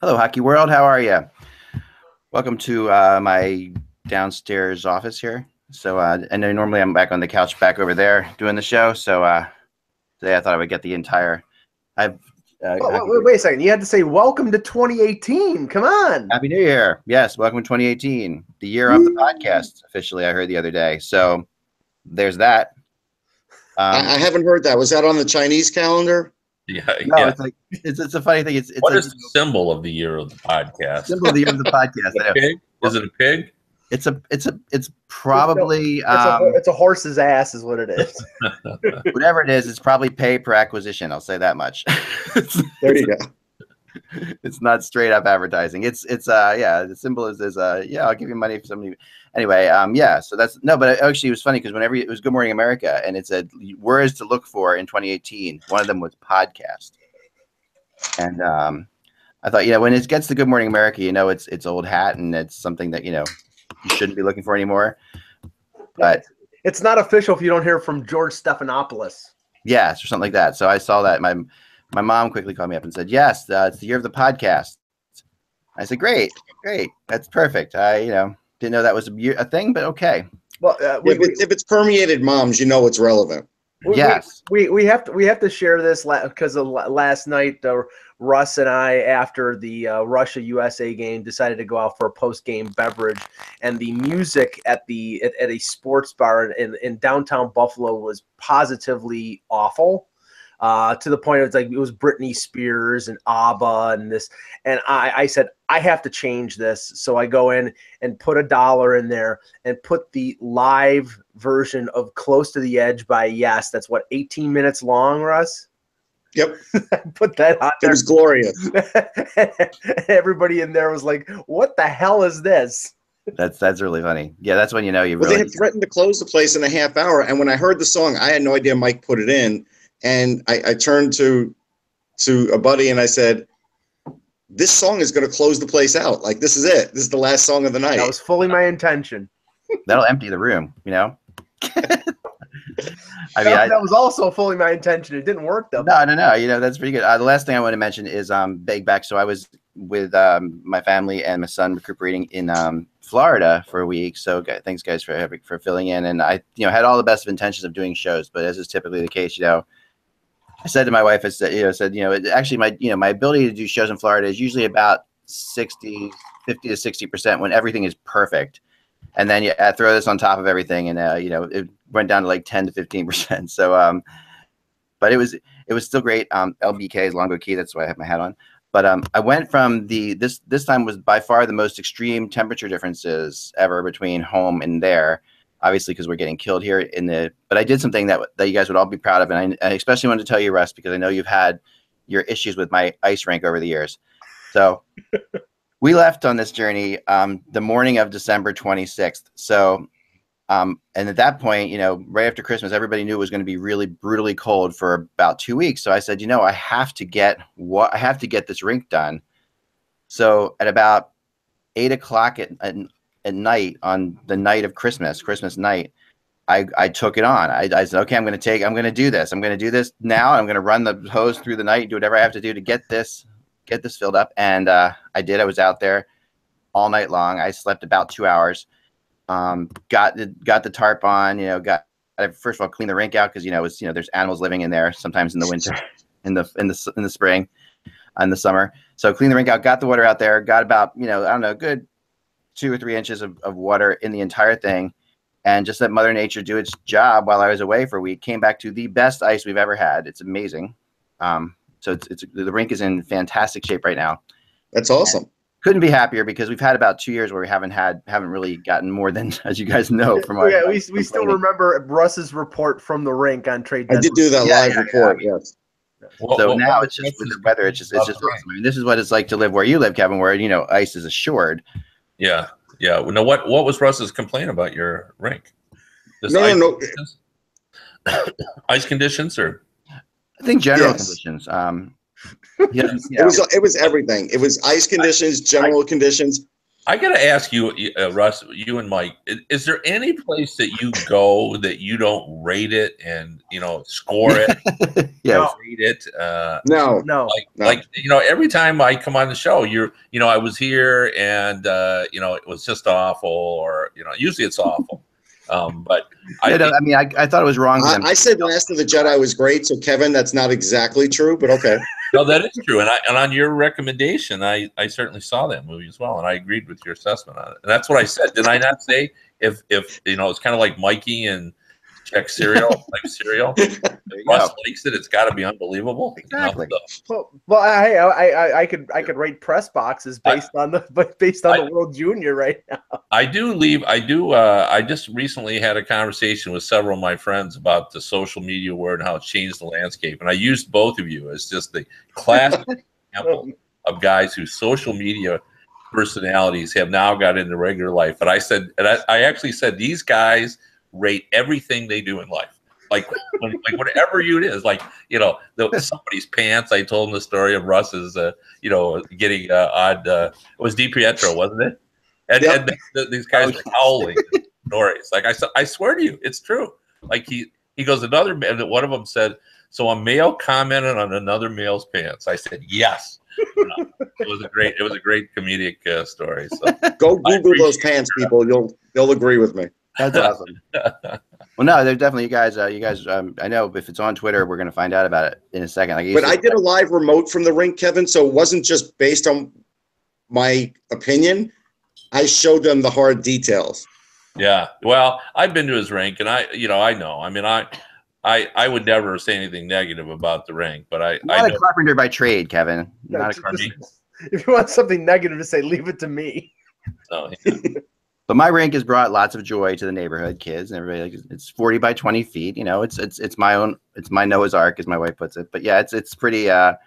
Hello, Hockey World. How are you? Welcome to my downstairs office here. So I know normally I'm back on the couch back over there doing the show. So today I thought I would get the entire. Wait a second. You had to say welcome to 2018. Come on. Happy New Year. Yes, welcome to 2018, the year of the podcast officially, I heard the other day. So there's that. I haven't heard that. Was that on the Chinese calendar? No, it's a funny thing. What is the symbol of the year of the podcast? Symbol of the year of the podcast. A pig? Is it a pig? It's probably it's a horse's ass is what it is. Whatever it is, it's probably pay per acquisition. I'll say that much. There you go. It's not straight up advertising. It's the symbol is I'll give you money if somebody. Anyway, so that's no, but actually it was funny because whenever it was Good Morning America and it said words to look for in 2018, one of them was podcast. And I thought, when it gets to Good Morning America, it's old hat and it's something that, you shouldn't be looking for anymore. But it's not official if you don't hear from George Stephanopoulos. Yes, or something like that. So I saw that. My mom quickly called me up and said, yes, it's the year of the podcast. I said, great. That's perfect. I, didn't know that was a thing, but okay. Well, if it's permeated moms, it's relevant. Yes, we have to share this because last night Russ and I, after the Russia USA game, decided to go out for a post game beverage, and the music at a sports bar in downtown Buffalo was positively awful. To the point of it was Britney Spears and ABBA and this, and I said I have to change this, so I go in and put $1 in there and put the live version of "Close to the Edge" by Yes. That's 18 minutes long, Russ. Yep. Put that on there. It was glorious. Everybody in there was like, "What the hell is this?" That's really funny. Yeah, that's when you really. They had threatened to close the place in a half hour, and when I heard the song, I had no idea Mike put it in. And I turned to a buddy and I said, this song is going to close the place out. Like, this is it. This is the last song of the night. That was fully my intention. That'll empty the room, that was also fully my intention. It didn't work, though. No. That's pretty good. The last thing I want to mention is big back. So I was with my family and my son recuperating in Florida for a week. So thanks, guys, for filling in. And I, had all the best of intentions of doing shows, but as is typically the case, I said to my wife, actually my ability to do shows in Florida is usually about 50 to 60% when everything is perfect. And then you throw this on top of everything and, it went down to like 10 to 15%. So, but it was still great. LBK is Longo Key. That's why I have my hat on. But I went from this time was by far the most extreme temperature differences ever between home and there. Obviously, because we're getting killed here but I did something that you guys would all be proud of, and I especially wanted to tell you, Russ, because I know you've had your issues with my ice rink over the years. So we left on this journey the morning of December 26th. So and at that point, right after Christmas, everybody knew it was going to be really brutally cold for about 2 weeks. So I said, I have to get this rink done. So at about 8 o'clock at night on the night of Christmas night, I took it on. I said, okay, I'm going to do this. I'm going to do this now. I'm going to run the hose through the night, do whatever I have to do to get this filled up. And I did. I was out there all night long. I slept about 2 hours. Got the tarp on, first of all, clean the rink out because, there's animals living in there sometimes in the winter, in the spring, and the summer. So clean the rink out, got the water out there, got about, good 2 or 3 inches of water in the entire thing, and just let Mother Nature do its job while I was away for a week. Came back to the best ice we've ever had. It's amazing. So the rink is in fantastic shape right now. That's awesome. And couldn't be happier because we've had about 2 years where we haven't really gotten more than, as you guys know, from our. Yeah, we still remember Russ's report from the rink on trade. I did do that live report. Yes. So now it's just with the weather, it's just awesome. I mean, this is what it's like to live where you live, Kevin, where ice is assured. Yeah. Now, what was Russ's complaint about your rink? No. Ice conditions, or I think general conditions. It was everything. It was ice conditions, general conditions. I got to ask you, Russ, you and Mike, is there any place that you go that you don't rate it and, score it, Yes. rate it? No. Like, every time I come on the show, I was here and, it was just awful, or, usually it's awful. But I thought it was wrong. I said Last of the Jedi was great. So Kevin, that's not exactly true, but okay. No, that is true. And on your recommendation, I certainly saw that movie as well. And I agreed with your assessment on it. And that's what I said. Did I not say if it's kind of like Mikey and Check cereal, like cereal. If Russ likes it, it's got to be unbelievable. Exactly. Well, I could rate press boxes based on the World Junior right now. I just recently had a conversation with several of my friends about the social media world and how it's changed the landscape, and I used both of you as just the classic example of guys whose social media personalities have now got into regular life. But I said, and I actually said, these guys rate everything they do in life, like whatever it is, like somebody's pants. I told them the story of Russ's getting odd. It was DiPietro, wasn't it? And these guys are howling stories. Like I swear to you, it's true. Like he goes, one of them said, so a male commented on another male's pants. I said yes. It was a great comedic story. So go Google those pants, people. You'll agree with me. That's awesome. Well, no, they're definitely you guys. I know if it's on Twitter, we're going to find out about it in a second. But I did a live remote from the rink, Kevin, so it wasn't just based on my opinion. I showed them the hard details. Yeah, well, I've been to his rink, and I know. I mean, I would never say anything negative about the rink, but I not a carpenter by trade, Kevin. Not a carpenter. If you want something negative to say, leave it to me. So, yeah. But my rink has brought lots of joy to the neighborhood kids and everybody. Like, it's 40 by 20 feet. It's my Noah's Ark, as my wife puts it. But yeah, it's pretty. I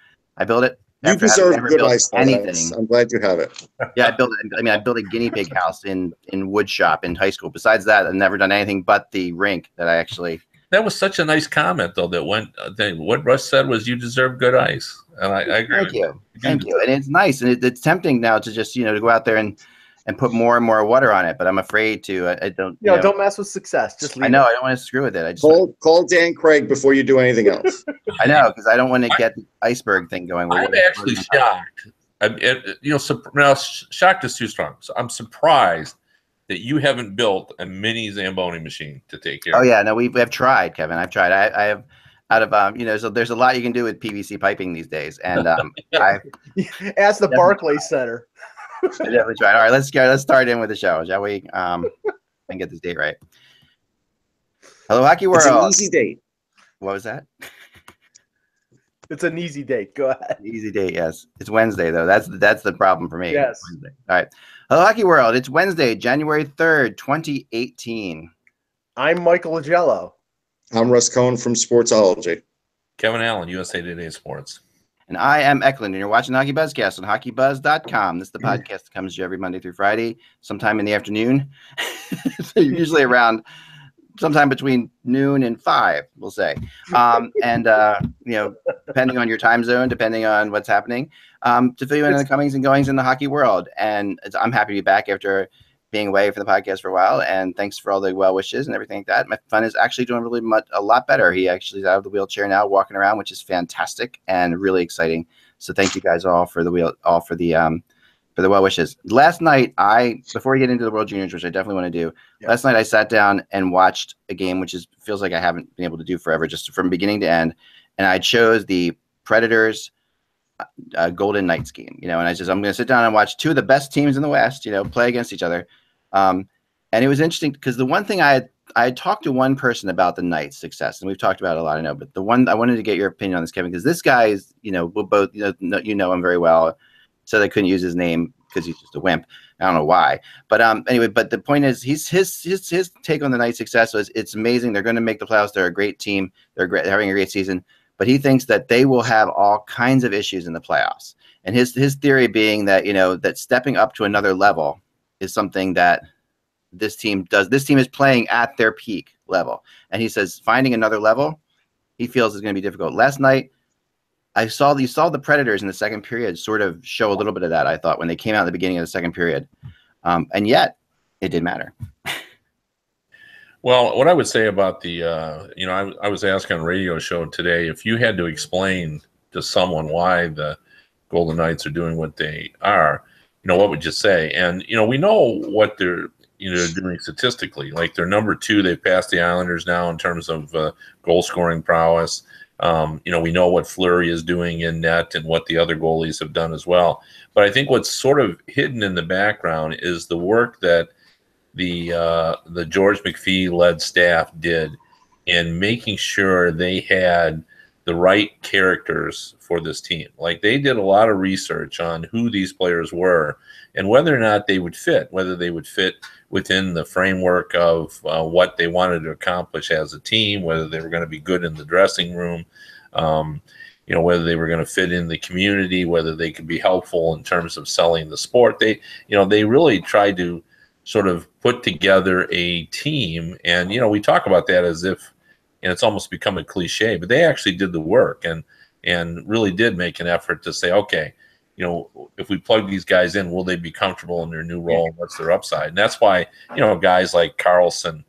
built it. You deserve good ice. Anything. I'm glad you have it. Yeah, I built it. I mean, I built a guinea pig house in wood shop in high school. Besides that, I've never done anything but the rink that I actually. That was such a nice comment, though. That what Russ said was, "You deserve good ice," and I agree. Thank you. And it's nice, and it's tempting now to just to go out there and put more and more water on it, but I'm afraid to. I don't. Don't mess with success. Just leave I know. I don't want to screw with it. I just call Dan Craig before you do anything else. I know, because I don't want to get the iceberg thing going. I'm actually shocked. Shocked is too strong. So I'm surprised that you haven't built a mini Zamboni machine to take care. Oh yeah, no, we have tried, Kevin. I've tried. I have. Out of so there's a lot you can do with PVC piping these days, and I ask the Barclays Center. I definitely tried. All right, let's start in with the show, shall we? And get this date right. Hello, Hockey World. It's an easy date. What was that? It's an easy date. Go ahead. Easy date, yes. It's Wednesday though. That's the problem for me. Yes. All right. Hello, Hockey World. It's Wednesday, January 3rd, 2018. I'm Michael Agello. I'm Russ Cohen from Sportsology. Kevin Allen, USA Today Sports. And I am Eklund, and you're watching HockeyBuzzcast on HockeyBuzz.com. This is the podcast that comes to you every Monday through Friday, sometime in the afternoon. So usually around sometime between noon and 5, we'll say. Depending on your time zone, depending on what's happening, to fill you in on the comings and goings in the hockey world. And I'm happy to be back after being away from the podcast for a while, and thanks for all the well wishes and everything like that. My son is actually doing a lot better. He actually is out of the wheelchair now, walking around, which is fantastic and really exciting. So thank you guys all for the well wishes. Last night, before we get into the World Juniors, which I definitely want to do, last night I sat down and watched a game, which feels like I haven't been able to do forever, just from beginning to end. And I chose the Predators Golden Knights game, and I'm going to sit down and watch two of the best teams in the West, play against each other. And it was interesting because the one thing I had talked to one person about the Knights' success, and we've talked about it a lot, I know, but the one I wanted to get your opinion on this, Kevin, because this guy is, we'll both, know him very well. So they couldn't use his name because he's just a wimp. I don't know why, but anyway, but the point is, his take on the Knights' success was it's amazing. They're going to make the playoffs. They're a great team. They're having a great season, but he thinks that they will have all kinds of issues in the playoffs. And his theory being that, that stepping up to another level is something that this team does. This team is playing at their peak level. And he says finding another level, he feels is going to be difficult. Last night, you saw the Predators in the second period sort of show a little bit of that, I thought, when they came out at the beginning of the second period. And yet it did matter. Well, what I would say about the, I was asked on a radio show today, if you had to explain to someone why the Golden Knights are doing what they are, what would you say? And, we know what they're doing statistically. Like they're number 2. They've passed the Islanders now in terms of goal scoring prowess. We know what Fleury is doing in net and what the other goalies have done as well. But I think what's sort of hidden in the background is the work that the George McPhee-led staff did in making sure they had the right characters for this team. Like they did a lot of research on who these players were and whether or not they would fit, whether they would fit within the framework of what they wanted to accomplish as a team, whether they were going to be good in the dressing room, whether they were going to fit in the community, whether they could be helpful in terms of selling the sport. They really tried to sort of put together a team. And, we talk about that as if, and it's almost become a cliche, but they actually did the work and really did make an effort to say, okay, if we plug these guys in, will they be comfortable in their new role? What's their upside? And that's why, guys like Carlson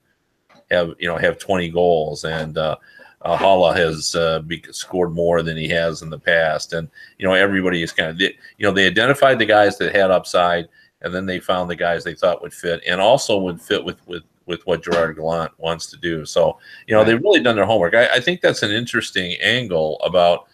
have 20 goals and Halla has scored more than he has in the past. And, everybody is kind of, they identified the guys that had upside, and then they found the guys they thought would fit and also would fit with what Gerard Gallant wants to do. So, they've really done their homework. I think that's an interesting angle about,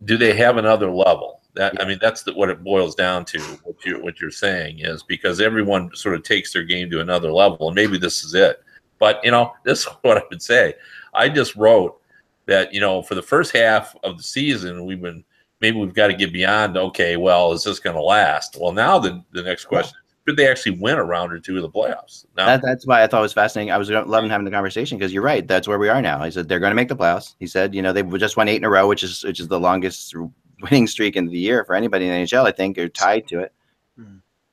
do they have another level? That's what it boils down to. What you're saying is because everyone sort of takes their game to another level, and maybe this is it. But, this is what I would say. I just wrote that, for the first half of the season, we've got to get beyond, okay, well, is this going to last? Well, now the next question is, could they actually win a round or two of the playoffs? Now, that's why I thought it was fascinating. I was loving having the conversation because you're right. That's where we are now. He said they're going to make the playoffs. He said, they just won 8 in a row, which is the longest winning streak in the year for anybody in the NHL, I think, or tied to it.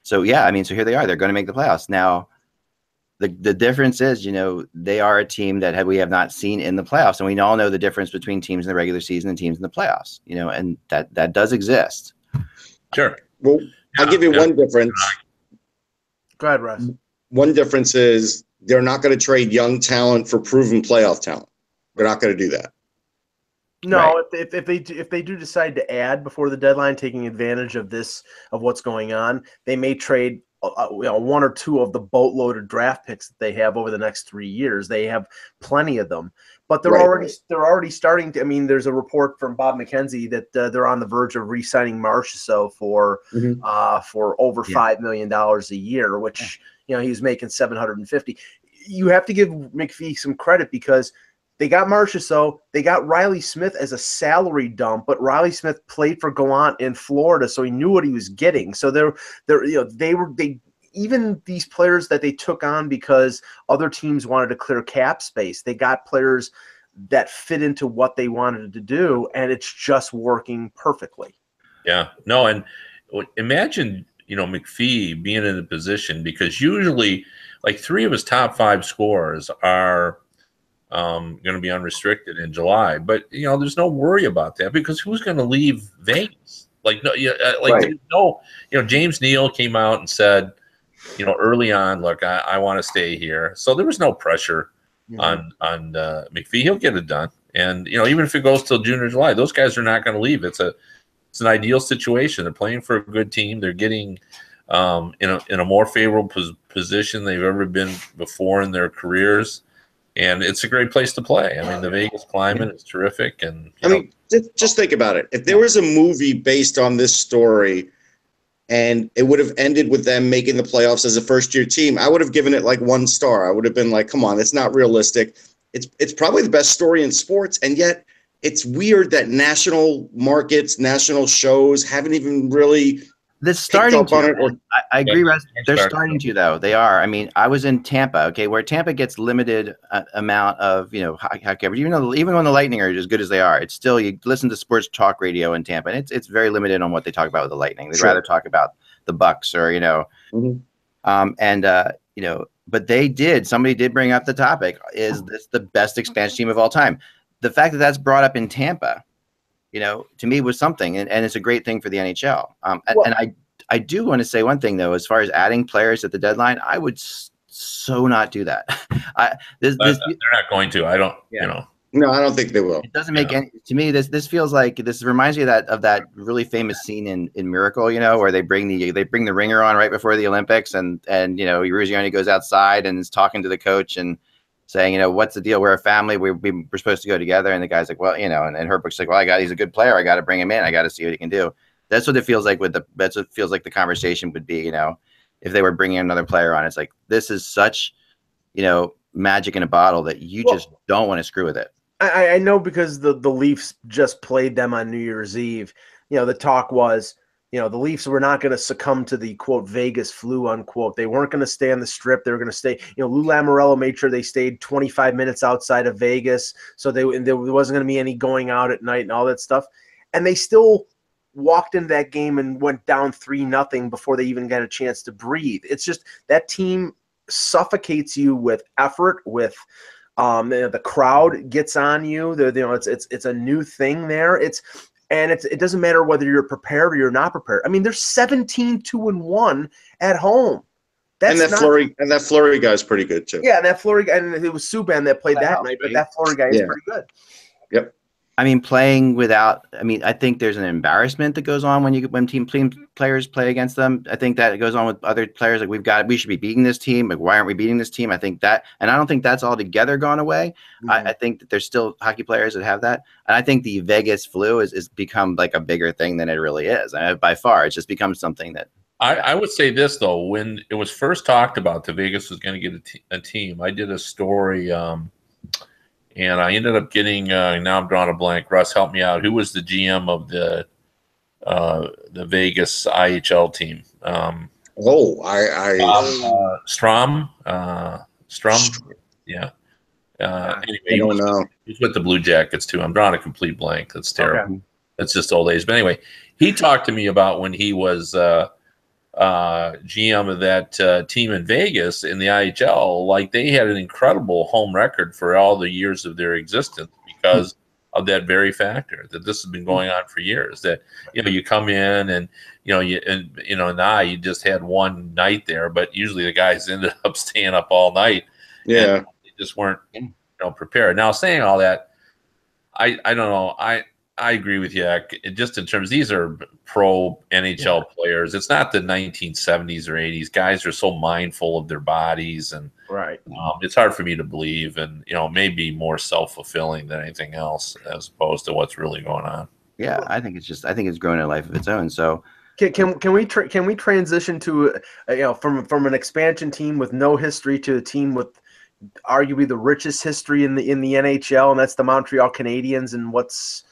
So, so here they are. They're going to make the playoffs. Now, the difference is, they are a team that we have not seen in the playoffs. And we all know the difference between teams in the regular season and teams in the playoffs, and that does exist. Sure. Well, I'll give you one difference. Go ahead, Russ. One difference is they're not going to trade young talent for proven playoff talent. They're not going to do that. No, Right. if they do decide to add before the deadline, taking advantage of what's going on, they may trade 1 or 2 of the boatloaded draft picks that they have over the next 3 years. They have plenty of them, but they're already starting to. I mean, there's a report from Bob McKenzie that they're on the verge of re-signing Marchessault for over $5 million a year, which he's making $750. You have to give McPhee some credit because they got Marchessault, they got Riley Smith as a salary dump, but Riley Smith played for Gallant in Florida, so he knew what he was getting. So even these players that they took on because other teams wanted to clear cap space, they got players that fit into what they wanted to do, and it's just working perfectly. Yeah, no, and imagine McPhee being in a position because usually, like 3 of his top 5 scorers are going to be unrestricted in July, but there's no worry about that because who's going to leave Vegas? James Neal came out and said, early on, look, I want to stay here, so there was no pressure on McPhee. He'll get it done, and even if it goes till June or July, those guys are not going to leave. It's an ideal situation. They're playing for a good team. They're getting in a more favorable position they've ever been before in their careers. And it's a great place to play. I mean, the Vegas climate is terrific. And just think about it. If there was a movie based on this story and it would have ended with them making the playoffs as a first-year team, I would have given it like 1 star. I would have been like, come on, it's not realistic. It's probably the best story in sports, and yet it's weird that national markets, national shows haven't even really They're starting to. I agree, Yeah, Russ. They're starting to, though. They are. I mean, I was in Tampa, where Tampa gets limited amount of, hockey coverage. Even when the Lightning are as good as they are, it's still, you listen to sports talk radio in Tampa, and it's very limited on what they talk about with the Lightning. They'd rather talk about the Bucks or, but somebody did bring up the topic, is this the best expansion team of all time? The fact that that's brought up in Tampa, to me was something, and it's a great thing for the NHL. And I do want to say one thing though, as far as adding players at the deadline, I would so not do that. They're not going to. I don't. Yeah. You know. No, I don't think they will. It doesn't make any to me. This feels like this reminds me of that really famous scene in Miracle, you know, where they bring the ringer on right before the Olympics, and you know, Eruzione goes outside and is talking to the coach and saying, you know, what's the deal? We're a family. We're supposed to go together. And the guy's like, well, you know, and Herbert's like, well, he's a good player. I got to bring him in. I got to see what he can do. That's what it feels like that's what feels like the conversation would be, you know, if they were bringing another player on. It's like, this is such, you know, magic in a bottle that you just don't want to screw with it. I know, because the Leafs just played them on New Year's Eve. You know, the talk was, you know, the Leafs were not going to succumb to the, quote, Vegas flu, unquote. They weren't going to stay on the Strip. They were going to stay. You know, Lou Lamoriello made sure they stayed 25 minutes outside of Vegas, so there wasn't going to be any going out at night and all that stuff. And they still walked into that game and went down 3-0 before they even got a chance to breathe. It's just that team suffocates you with effort, with the crowd gets on you. You know, it's a new thing there. It doesn't matter whether you're prepared or you're not prepared. I mean, they're 17-2-1 at home. That Fleury guy's pretty good too. Yeah, and that Fleury guy, and it was Subban that played that night, but that Fleury guy is pretty good. Yep. I mean, playing without. I mean, I think there's an embarrassment that goes on when team players play against them. I think that it goes on with other players. Like we should be beating this team. Like, why aren't we beating this team? I think that, and I don't think that's altogether gone away. I think that there's still hockey players that have that, and I think the Vegas flu is become like a bigger thing than it really is. By far, it's just become something that. I would say this though, when it was first talked about that Vegas was going to get a team, I did a story. And I ended up getting now I'm drawing a blank. Russ, help me out. Who was the GM of the Vegas IHL team? Strom. Yeah. Anyway, I don't know. He's with the Blue Jackets too. I'm drawing a complete blank. That's terrible. Okay. That's just old age. But anyway, he talked to me about when he was GM of that team in Vegas in the IHL. Like, they had an incredible home record for all the years of their existence because of that very factor, that this has been going on for years. That, you know, you come in and you just had one night there, but usually the guys ended up staying up all night. Yeah, they just weren't prepared. Now, saying all that, I don't know. I agree with you. Just in terms, these are pro NHL players. It's not the 1970s or 80s. Guys are so mindful of their bodies, and it's hard for me to believe. And maybe more self-fulfilling than anything else, as opposed to what's really going on. Yeah, I think it's growing a life of its own. So can we transition to from an expansion team with no history to a team with arguably the richest history in the NHL, and that's the Montreal Canadiens, and what's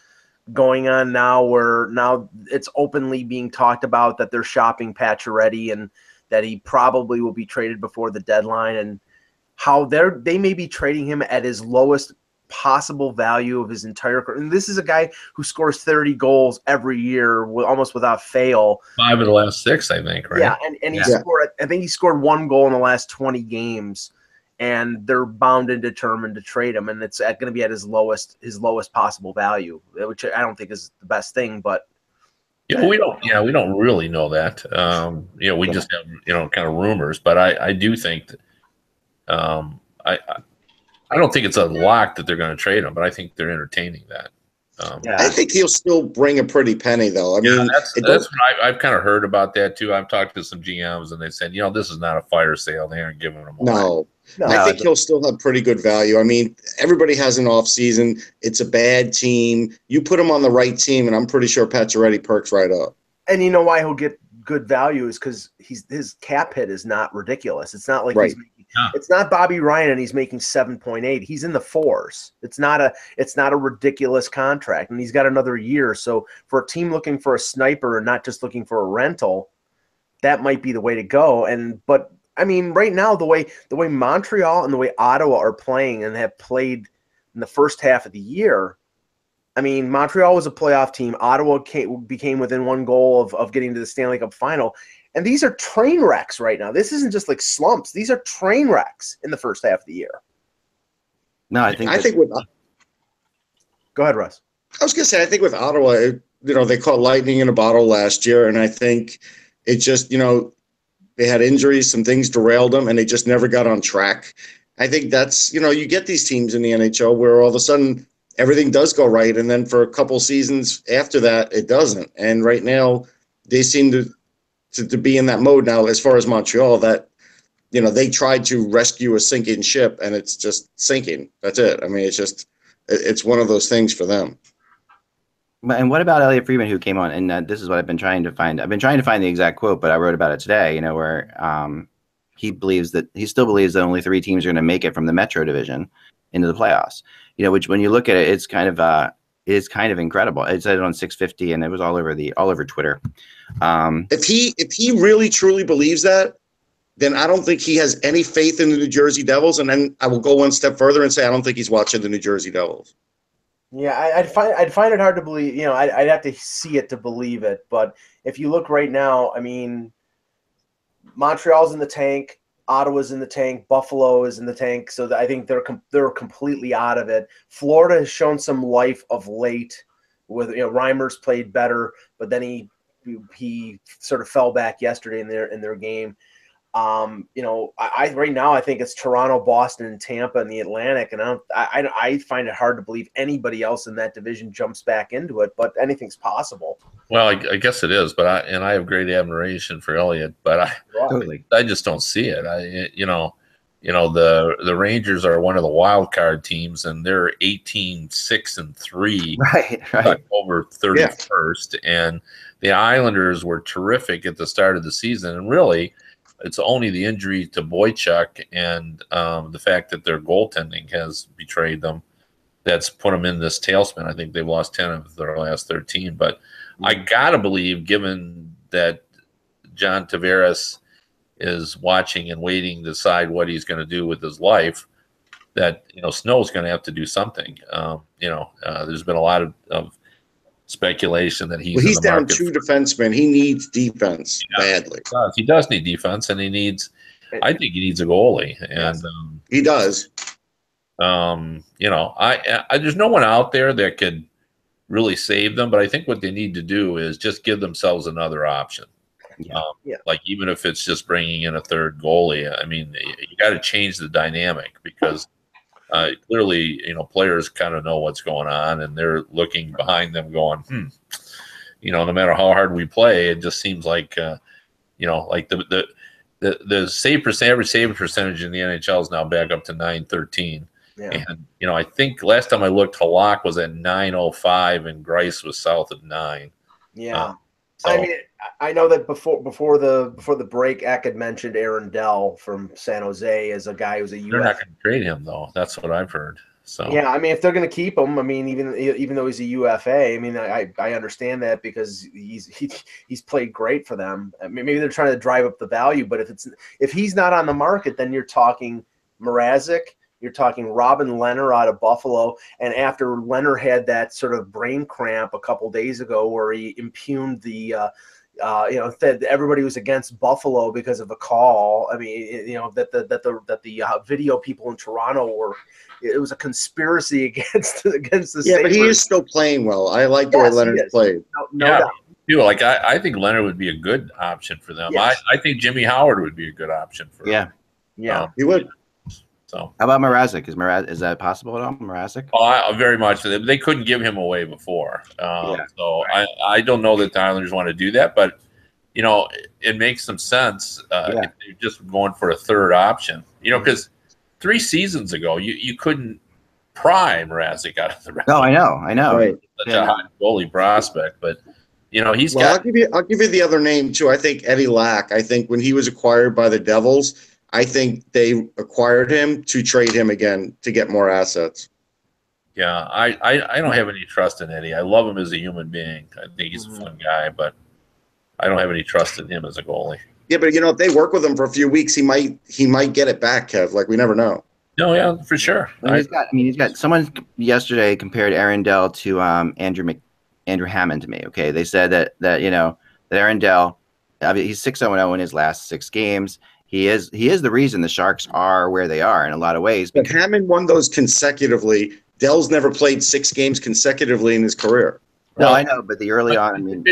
going on now, where now it's openly being talked about that they're shopping Pacioretty and that he probably will be traded before the deadline, and how they may be trading him at his lowest possible value of his entire career. And this is a guy who scores 30 goals every year almost without fail. 5 of the last 6, I think, right? Yeah, and he scored, I think he scored 1 goal in the last 20 games. And they're bound and determined to trade him, and it's going to be at his lowest possible value, which I don't think is the best thing. But we don't really know that. We just have kind of rumors. But I do think that I don't think it's a lock that they're going to trade him, but I think they're entertaining that. I think he'll still bring a pretty penny, though. I mean, that's what I've kind of heard about that too. I've talked to some GMs, and they said, this is not a fire sale. They aren't giving him No, I think he'll still have pretty good value. I mean, everybody has an off season. It's a bad team. You put him on the right team, and I'm pretty sure Pacioretty perks right up. And you know why he'll get good value is because his cap hit is not ridiculous. It's not like it's not Bobby Ryan and he's making 7.8. He's in the 4s. It's not a ridiculous contract, and he's got another year. So for a team looking for a sniper and not just looking for a rental, that might be the way to go. But I mean, right now, the way Montreal and the way Ottawa are playing and have played in the first half of the year, I mean, Montreal was a playoff team. Ottawa became within 1 goal of getting to the Stanley Cup final. And these are train wrecks right now. This isn't just like slumps. These are train wrecks in the first half of the year. No, I think Go ahead, Russ. I was going to say, I think with Ottawa, they caught lightning in a bottle last year, and I think It just, they had injuries, some things derailed them, and they just never got on track. I think that's, you get these teams in the NHL where all of a sudden everything does go right, and then for a couple seasons after that, it doesn't. And right now, they seem to be in that mode now. As far as Montreal, that they tried to rescue a sinking ship, and it's just sinking. That's it. I mean, it's one of those things for them. And what about Elliot Friedman, who came on? And this is what I've been trying to find. I've been trying to find the exact quote, but I wrote about it today. Where he still believes that only 3 teams are going to make it from the Metro Division into the playoffs. Which when you look at it, it's kind of incredible. It said it on 650, and it was all over Twitter. If he really truly believes that, then I don't think he has any faith in the New Jersey Devils. And then I will go one step further and say I don't think he's watching the New Jersey Devils. Yeah, I'd find it hard to believe. I'd have to see it to believe it. But if you look right now, I mean, Montreal's in the tank, Ottawa's in the tank, Buffalo is in the tank. So I think they're completely out of it. Florida has shown some life of late. With Reimer's played better, but then he sort of fell back yesterday in their game. I right now I think it's Toronto, Boston, and Tampa in the Atlantic, and I find it hard to believe anybody else in that division jumps back into it. But anything's possible. Well, I guess it is, but I have great admiration for Elliott, but I just don't see it. The Rangers are one of the wild card teams, and they're 18-6-3, right, over 31st, and the Islanders were terrific at the start of the season, and really. It's only the injury to Boychuk and the fact that their goaltending has betrayed them that's put them in this tailspin. I think they've lost 10 of their last 13. But I got to believe, given that John Tavares is watching and waiting to decide what he's going to do with his life, that, Snow's going to have to do something. There's been a lot of speculation that he's down 2 defensemen. He needs defense badly. He does need defense, and I think he needs a goalie, and he does. There's no one out there that could really save them, but I think what they need to do is just give themselves another option. Like even if it's just bringing in a third goalie. I mean, you got to change the dynamic because. Clearly, players kind of know what's going on, and they're looking behind them going, no matter how hard we play, it just seems like, like the average save percentage in the NHL is now back up to .913. Yeah. And, I think last time I looked, Halak was at .905 and Grice was south of 9. Yeah. I mean, I know that before the break, Eck had mentioned Aaron Dell from San Jose as a guy who's a UFA. They're not going to trade him though. That's what I've heard. So yeah, I mean, if they're going to keep him, I mean, even though he's a UFA, I mean, I understand that because he's played great for them. I mean, maybe they're trying to drive up the value, but if he's not on the market, then you're talking Mrazek. You're talking Robin Lehner out of Buffalo, and after Lehner had that sort of brain cramp a couple days ago where he impugned the that everybody was against Buffalo because of a call. I mean, that the video people in Toronto it was a conspiracy against the Sabres. Yeah, but he is still playing well. I like the way Leonard played. No doubt. Like I think Leonard would be a good option for them. Yes. I think Jimmy Howard would be a good option for them. Yeah. He would. So how about Mrazek? Is that possible at all, Mrazek? Oh, very much. They couldn't give him away before. So I don't know that the Islanders want to do that, but it makes some sense if they're just going for a third option. Because 3 seasons ago you couldn't pry Mrazek out of the rack. No, I know. Right. Such a high goalie prospect, but he's got. I'll give you the other name too. I think Eddie Lack. I think when he was acquired by the Devils, I think they acquired him to trade him again to get more assets. Yeah, I don't have any trust in Eddie. I love him as a human being. I think he's a fun guy, but I don't have any trust in him as a goalie. Yeah, but if they work with him for a few weeks, he might get it back, Kev. Like we never know. No, yeah, for sure. He's got someone yesterday compared Aaron Dell to Andrew Hammond to me. Okay, they said that Aaron Dell, he's 6-0 in his last 6 games. He is the reason the Sharks are where they are in a lot of ways. But Hammond won those consecutively. Dell's never played 6 games consecutively in his career. No, I know, but the early on.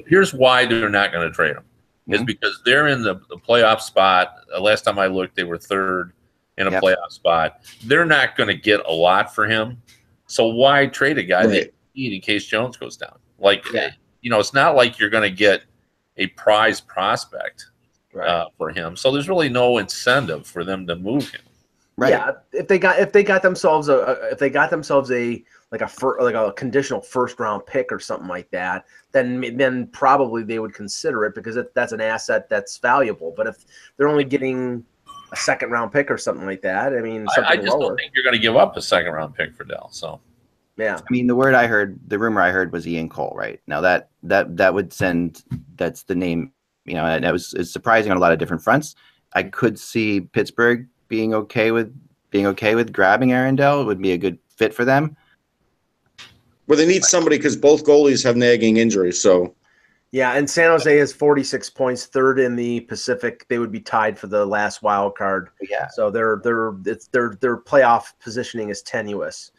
Here's why they're not going to trade him. is because they're in the playoff spot. Last time I looked, they were third in a playoff spot. They're not going to get a lot for him. So why trade a guy that you need in case Jones goes down? Like, it's not like you're going to get a prize prospect for him. So there's really no incentive for them to move him. Right. Yeah, if they got themselves a conditional first round pick or something like that, then probably they would consider it because that's an asset that's valuable. But if they're only getting a second round pick or something like that, I mean, I just don't think you're going to give up a second round pick for Dell. So yeah, I mean, the rumor I heard was Ian Cole, right? Now that would send, that's the name, and it's surprising on a lot of different fronts. I could see Pittsburgh being okay with grabbing Aaron Dell. It would be a good fit for them. Well, they need somebody because both goalies have nagging injuries. So yeah, and San Jose has 46 points, third in the Pacific. They would be tied for the last wild card. Yeah. So their playoff positioning is tenuous.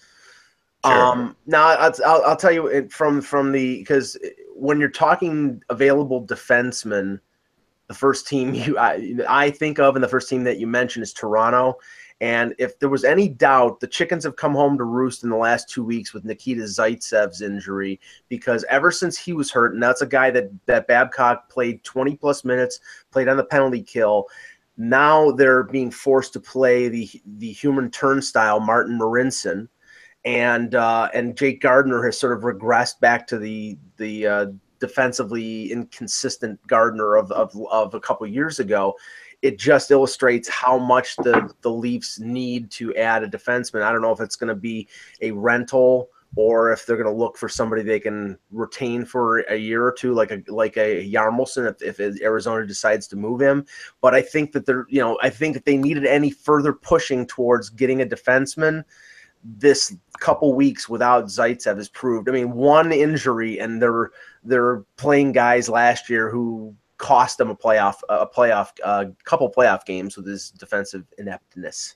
Sure. Now I'll tell you because when you're talking available defensemen, the first team I think of and the first team that you mentioned is Toronto. And if there was any doubt, the chickens have come home to roost in the last 2 weeks with Nikita Zaitsev's injury, because ever since he was hurt, and that's a guy that Babcock played 20-plus minutes, played on the penalty kill, now they're being forced to play the human turnstile, Martin Marincin, and Jake Gardner has sort of regressed back to the defensively inconsistent Gardner of a couple years ago. It just illustrates how much the Leafs need to add a defenseman. I don't know if it's going to be a rental or if they're going to look for somebody they can retain for a year or two, like a Yarmulson if Arizona decides to move him. But I think that I think if they needed any further pushing towards getting a defenseman, this couple weeks without Zaitsev has proved. I mean, one injury, and they're playing guys last year who cost them a couple playoff games with his defensive ineptness.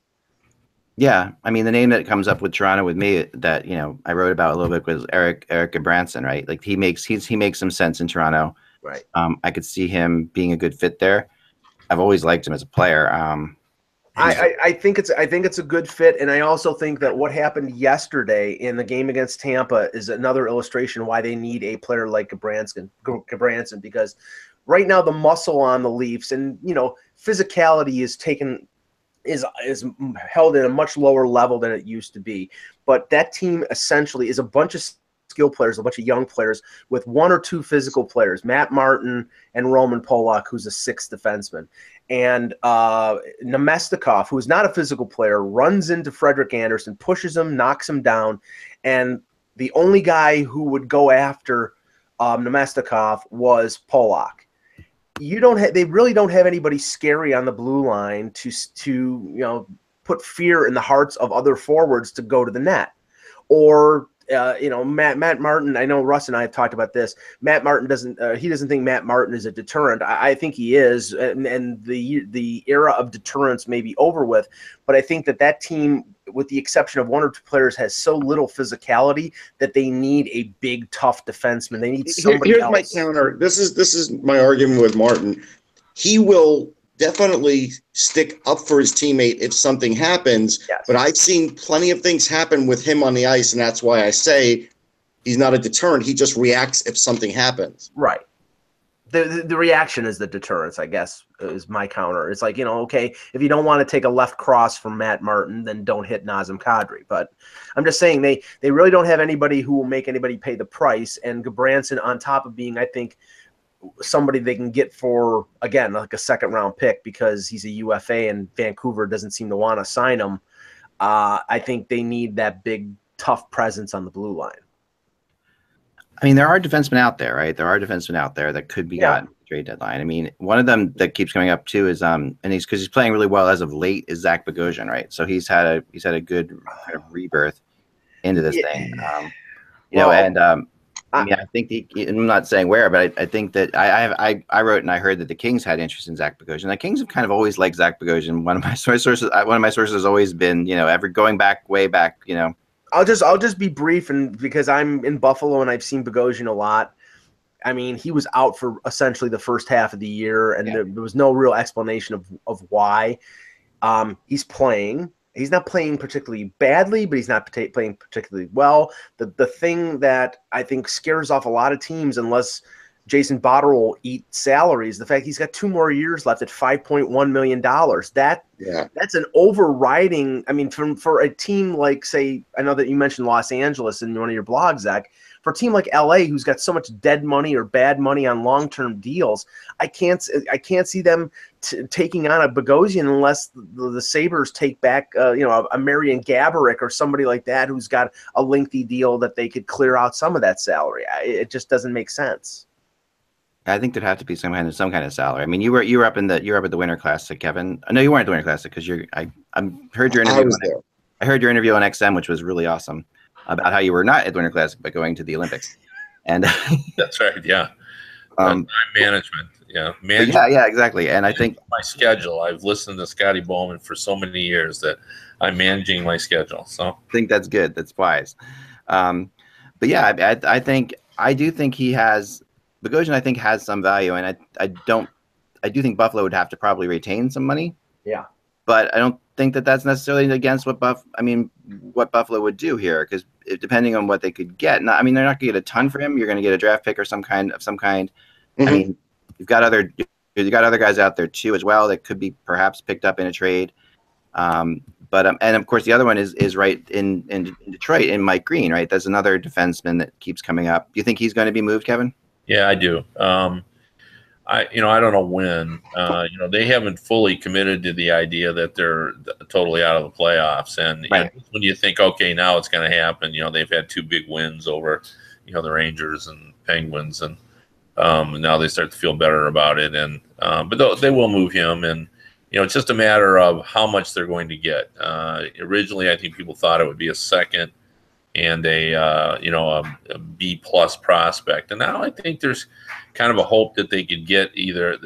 Yeah, I mean, the name that comes up with Toronto with me that I wrote about a little bit was Eric Branson, right? Like he makes some sense in Toronto, right? I could see him being a good fit there. I've always liked him as a player. I think it's a good fit, and I also think that what happened yesterday in the game against Tampa is another illustration why they need a player like Gabranson, because right now the muscle on the Leafs and physicality is held at a much lower level than it used to be. But that team essentially is a bunch of skill players, a bunch of young players with one or two physical players, Matt Martin and Roman Polak, who's a sixth defenseman. And Nemestikov, who's not a physical player, runs into Frederik Andersen, pushes him, knocks him down. And the only guy who would go after Nemestikov was Polak. They really don't have anybody scary on the blue line to put fear in the hearts of other forwards to go to the net. Or Matt Martin, I know Russ and I have talked about this. Matt Martin doesn't think Matt Martin is a deterrent. I think he is, and the era of deterrence may be over with. But I think that team, with the exception of one or two players, has so little physicality that they need a big, tough defenseman. They need somebody else. Here's my counter. This is my argument with Martin. He will definitely stick up for his teammate if something happens. Yes. But I've seen plenty of things happen with him on the ice, and that's why I say he's not a deterrent. He just reacts if something happens. Right. The reaction is the deterrence, I guess, is my counter. It's like, okay, if you don't want to take a left cross from Matt Martin, then don't hit Nazem Kadri. But I'm just saying they really don't have anybody who will make anybody pay the price. And Gabranson, on top of being, I think, somebody they can get for, again, like a second-round pick because he's a UFA and Vancouver doesn't seem to want to sign him, I think they need that big, tough presence on the blue line. I mean, there are defensemen out there, right? There are defensemen out there that could be gotten at the trade deadline. I mean, one of them that keeps coming up too is and because he's playing really well as of late, is Zach Bogosian, right? So he's had a good kind of rebirth into this thing. I mean, I think I'm not saying where, but I think that I wrote and I heard that the Kings had interest in Zach Bogosian. The Kings have kind of always liked Zach Bogosian. One of my sources has always been, going way back. I'll just be brief, and because I'm in Buffalo and I've seen Bogosian a lot. I mean, he was out for essentially the first half of the year, and there was no real explanation of why. He's playing. He's not playing particularly badly, but he's not playing particularly well. The thing that I think scares off a lot of teams, unless Jason Botterill will eat salaries, the fact he's got 2 more years left at $5.1 million. That's an overriding. I mean, for a team like, say, I know that you mentioned Los Angeles in one of your blogs, Zach. For a team like LA, who's got so much dead money or bad money on long-term deals, I can't see them taking on a Bogosian unless the Sabres take back, a Marian Gaborik or somebody like that who's got a lengthy deal that they could clear out some of that salary. It just doesn't make sense. I think there'd have to be some kind of salary. I mean, you were up at the Winter Classic, Kevin. No, you weren't at the Winter Classic because I heard your interview. I heard your interview on XM, which was really awesome, about how you were not at the Winter Classic but going to the Olympics. And that's right. Yeah. Time management. Yeah. Yeah, exactly. And I think my schedule. I've listened to Scotty Bowman for so many years that I'm managing my schedule. So I think that's good. That's wise. But yeah, I do think he has. Bogosian, I think, has some value, and I do think Buffalo would have to probably retain some money. Yeah, but I don't think that that's necessarily against what Buffalo would do here, because depending on what they could get, they're not going to get a ton for him. You're going to get a draft pick or some kind. Mm-hmm. I mean, you've got other guys out there too as well that could be perhaps picked up in a trade. And of course the other one is right in Detroit, in Mike Green, right? That's another defenseman that keeps coming up. Do you think he's going to be moved, Kevin? Yeah, I do. I don't know when. They haven't fully committed to the idea that they're totally out of the playoffs, and right. When you think, okay, now it's going to happen. They've had 2 big wins over, the Rangers and Penguins, and now they start to feel better about it. And but they will move him, and it's just a matter of how much they're going to get. Originally, I think people thought it would be a second and a B+ prospect. And now I think there's kind of a hope that they could get either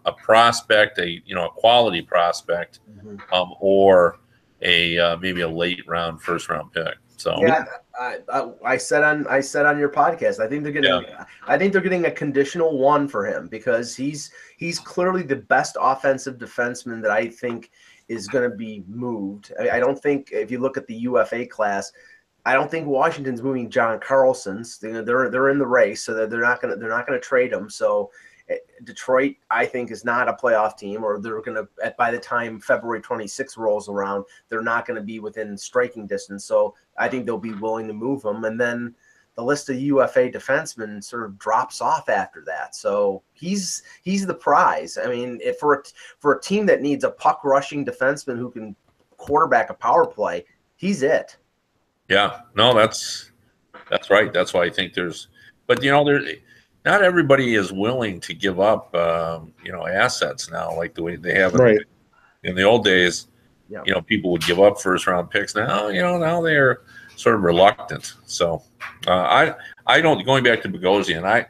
a prospect, a quality prospect, mm-hmm. Or maybe a late round, first round pick. So yeah, I said on your podcast, I think they're getting a conditional 1 for him, because he's clearly the best offensive defenseman that I think is going to be moved. I don't think, if you look at the UFA class, I don't think Washington's moving John Carlson. They're in the race, so they're not gonna trade him. So Detroit, I think, is not a playoff team, or they're gonna, by the time February 26th rolls around, they're not gonna be within striking distance. So I think they'll be willing to move him, and then the list of UFA defensemen sort of drops off after that. So he's the prize. I mean, for a team that needs a puck rushing defenseman who can quarterback a power play, he's it. Yeah, no, that's right. That's why I think but not everybody is willing to give up, assets now, like the way they have right. In the old days. Yeah. People would give up first round picks. Now, now they're sort of reluctant. So I don't, going back to Bogosian,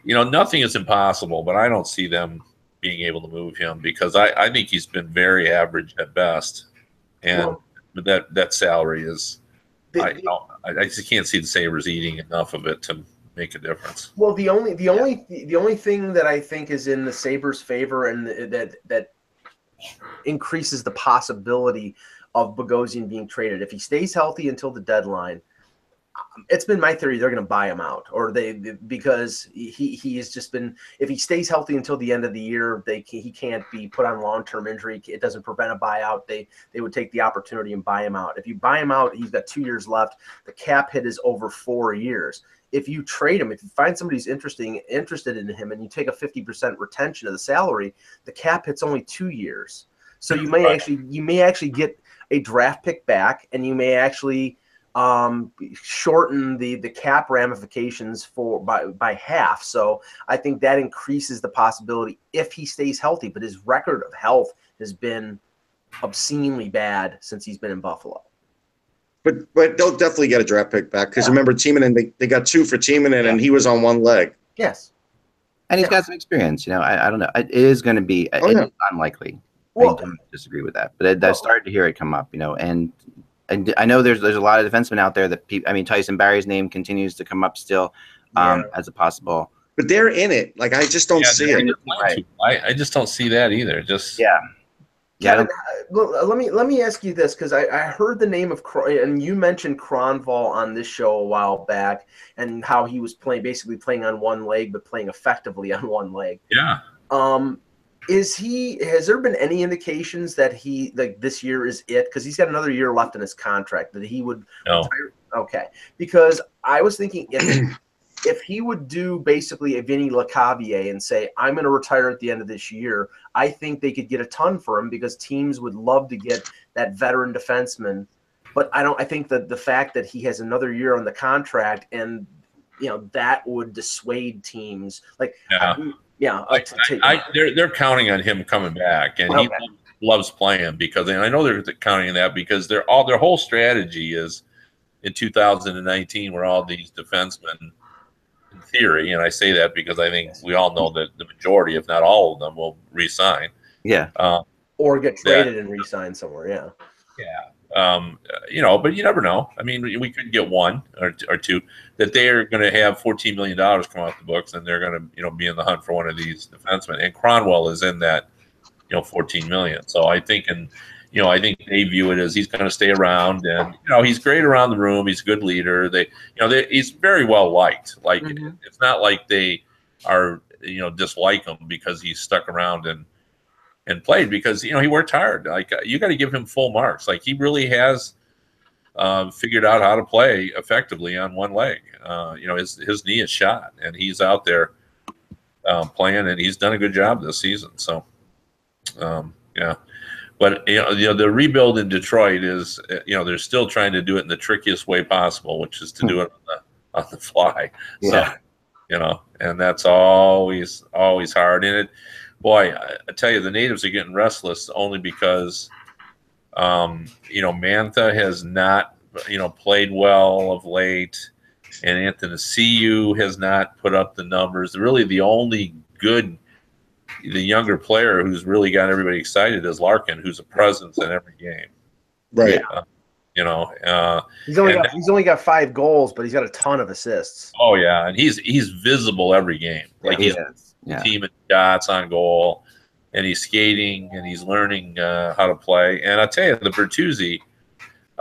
nothing is impossible, but I don't see them being able to move him, because I think he's been very average at best, and that salary is. I just can't see the Sabres eating enough of it to make a difference. Well, the only thing that I think is in the Sabres' favor, and that increases the possibility of Bogosian being traded, if he stays healthy until the deadline, it's been my theory they're going to buy him out, because he has just been, if he stays healthy until the end of the year, he can't be put on long-term injury. It doesn't prevent a buyout. They would take the opportunity and buy him out. If you buy him out, he's got 2 years left. The cap hit is over 4 years. If you trade him, if you find somebody who's interested in him, and you take a 50% retention of the salary, the cap hit's only 2 years. So you may actually get a draft pick back, and you may actually shorten the cap ramifications by half. So I think that increases the possibility if he stays healthy. But his record of health has been obscenely bad since he's been in Buffalo. But they'll definitely get a draft pick back, because remember, Timonen, they got 2 for Timonen, and he was on 1 leg. Yes. And he's got some experience. I don't know. It is going to be it's unlikely. Well, I don't disagree with that. But I've started to hear it come up, and I know there's a lot of defensemen out there that Tyson Barrie's name continues to come up still as a possible. but they're in it. Like I just don't see it. Right. I just don't see that either. Just Yeah. Kevin, let me ask you this, because I heard the name of and you mentioned Kronwall on this show a while back, and how he was basically playing on one leg, but playing effectively on one leg. Yeah. Has there been any indications that he, like, this year is it? Because he's got another year left in his contract, that he would retire? Okay. Because I was thinking if he would do basically a Vinny Lecavalier and say, I'm going to retire at the end of this year, I think they could get a ton for him, because teams would love to get that veteran defenseman. But I think that the fact that he has another year on the contract, and that would dissuade teams. Like, they're counting on him coming back, and he loves playing, because, and I know they're counting on that, because their whole strategy is in 2019, where all these defensemen, in theory, and I say that because I think we all know that the majority, if not all of them, will re-sign. Yeah. Or get traded and re-sign somewhere. Yeah. Yeah. But you never know. I mean, we could get one or two that they are going to have $14 million come off the books, and they're going to, be in the hunt for one of these defensemen. And Kronwall is in that, $14 million. So I think, I think they view it as he's going to stay around, and he's great around the room. He's a good leader. He's very well liked. Like, it's not like they are dislike him because he's stuck around and played, because he worked hard. Like, you got to give him full marks. Like, he really has figured out how to play effectively on one leg. His knee is shot, and he's out there playing, and he's done a good job this season. So, yeah. But the rebuild in Detroit is, they're still trying to do it in the trickiest way possible, which is to do it on the fly. Yeah. So, and that's always hard. And boy, I tell you, the natives are getting restless only because, Mantha has not, played well of late, and Anthony Ciu has not put up the numbers. Really, the only the younger player who's really got everybody excited is Larkin, who's a presence in every game. Right. He's only got 5 goals, but he's got a ton of assists. Oh yeah, and he's visible every game. Like, he's teaming shots on goal, and he's skating, and he's learning how to play. And I tell you, the Bertuzzi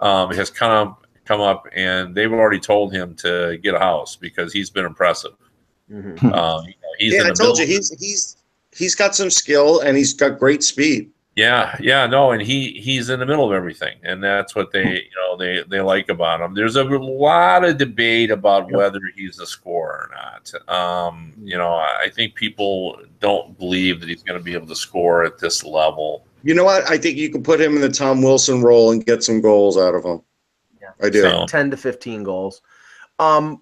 has come up, and they've already told him to get a house because he's been impressive. Mm-hmm. I told you he's got some skill, and he's got great speed. And he's in the middle of everything, and that's what they like about him. There's a lot of debate about whether he's a scorer or not. I think people don't believe that he's going to be able to score at this level. You know what? I think you can put him in the Tom Wilson role and get some goals out of him. Yeah, I do. 10 to 15 goals. One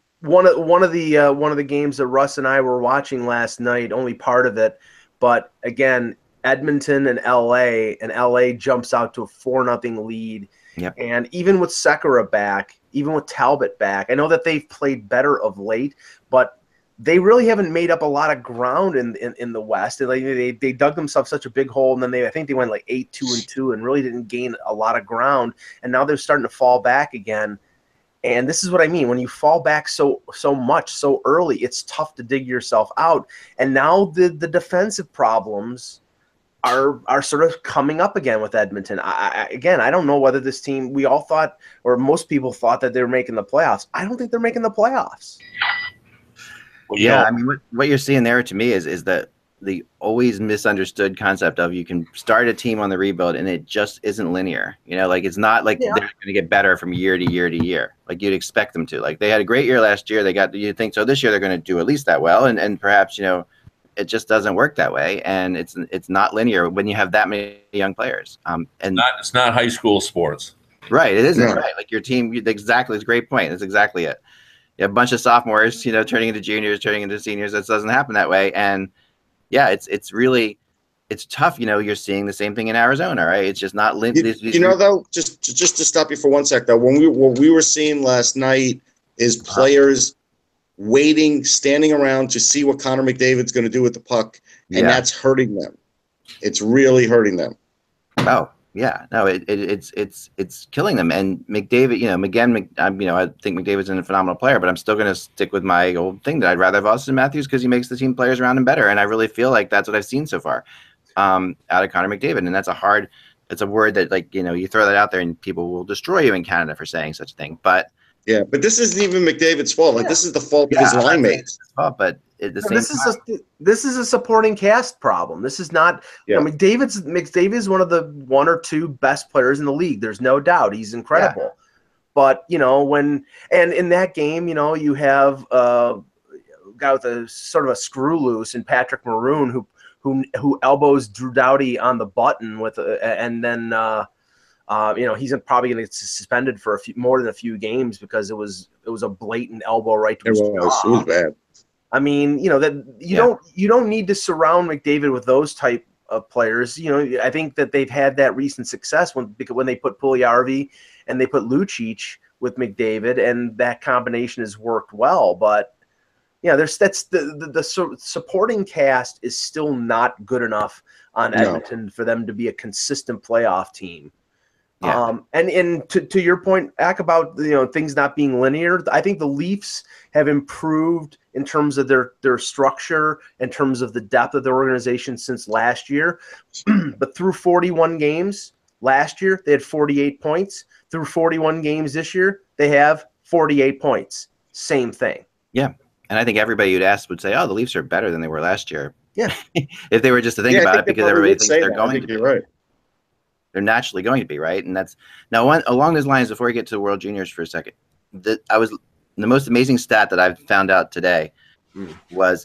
of the games that Russ and I were watching last night, only part of it, but again, Edmonton and LA jumps out to a 4-0 lead. Yep. And even with Sekera back, even with Talbot back, I know that they've played better of late, but they really haven't made up a lot of ground in the West. They dug themselves such a big hole, and then I think they went like 8-2-2 and really didn't gain a lot of ground. And now they're starting to fall back again. And this is what I mean. When you fall back so much so early, it's tough to dig yourself out. And now the defensive problems are sort of coming up again with Edmonton. I don't know whether this team, we all thought, or most people thought, that they were making the playoffs. I don't think they're making the playoffs. Well, yeah, I mean, what you're seeing there to me is that the always misunderstood concept of you can start a team on the rebuild and it just isn't linear. Like, it's not like they're going to get better from year to year to year, like you'd expect them to. Like, they had a great year last year. You'd think so this year they're going to do at least that well, and perhaps it just doesn't work that way, and it's not linear when you have that many young players. And it's not high school sports, right? It isn't right. Like, your team, exactly. It's a great point. That's exactly it. You have a bunch of sophomores, turning into juniors, turning into seniors. That doesn't happen that way, and yeah, it's really tough. You're seeing the same thing in Arizona, right? It's just not linear. Though, just to stop you for one sec, though, what we were seeing last night is players waiting, standing around to see what Connor McDavid's going to do with the puck, and that's hurting them. It's really hurting them. Oh, Yeah, no, it's killing them. And McDavid, I think McDavid's a phenomenal player, but I'm still going to stick with my old thing that I'd rather have Austin Matthews because he makes the team players around him better. And I really feel like that's what I've seen so far out of Connor McDavid. And it's a word that, like, you throw that out there and people will destroy you in Canada for saying such a thing. But yeah, but this isn't even McDavid's fault. Like, this is the fault of his line mates. But at the same time, this is a supporting cast problem. This is not. Yeah. McDavid is one of the one or two best players in the league. There's no doubt. He's incredible. Yeah. But in that game, you have a guy with a sort of a screw loose in Patrick Maroon who elbows Drew Doughty on the button and then. He's probably going to get suspended for more than a few games because it was a blatant elbow right to his jaw. It was bad. I mean, you don't need to surround McDavid with those type of players. I think that they've had that recent success when they put Puljujarvi and they put Lucic with McDavid, and that combination has worked well. But the supporting cast is still not good enough on Edmonton for them to be a consistent playoff team. Yeah. And to your point, Ak, about things not being linear, I think the Leafs have improved in terms of their structure, in terms of the depth of their organization since last year. But through 41 games last year, they had 48 points. Through 41 games this year, they have 48 points. Same thing. Yeah, and I think everybody you'd ask would say, "Oh, the Leafs are better than they were last year." Yeah, if they were just to think about it, because everybody thinks they're going to be. Right. They're naturally going to be, right? And that's now along those lines. Before we get to the World Juniors for a second, the most amazing stat that I've found out today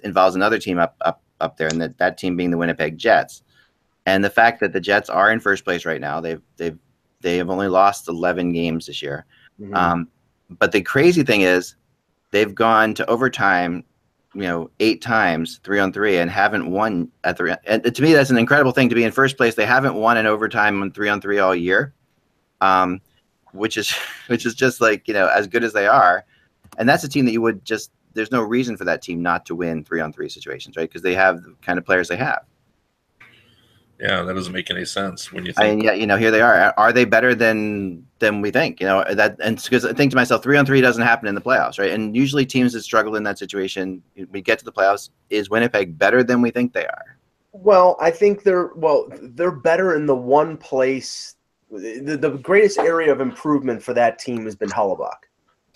involves another team up there, and that team being the Winnipeg Jets. And the fact that the Jets are in first place right now, they have only lost 11 games this year. Mm-hmm. But the crazy thing is, they've gone to overtime 8 times 3-on-3 and haven't won at 3. And to me, that's an incredible thing to be in first place. They haven't won in overtime on 3-on-3 all year, which is just like, as good as they are. And that's a team that there's no reason for that team not to win 3-on-3 situations, right? Because they have the kind of players they have. Yeah, that doesn't make any sense when you think. And here they are. Are they better than we think? Because I think to myself, 3-on-3 doesn't happen in the playoffs, right? And usually teams that struggle in that situation, we get to the playoffs. Is Winnipeg better than we think they are? Well, I think they're better in the one place. The greatest area of improvement for that team has been Hellebuyck.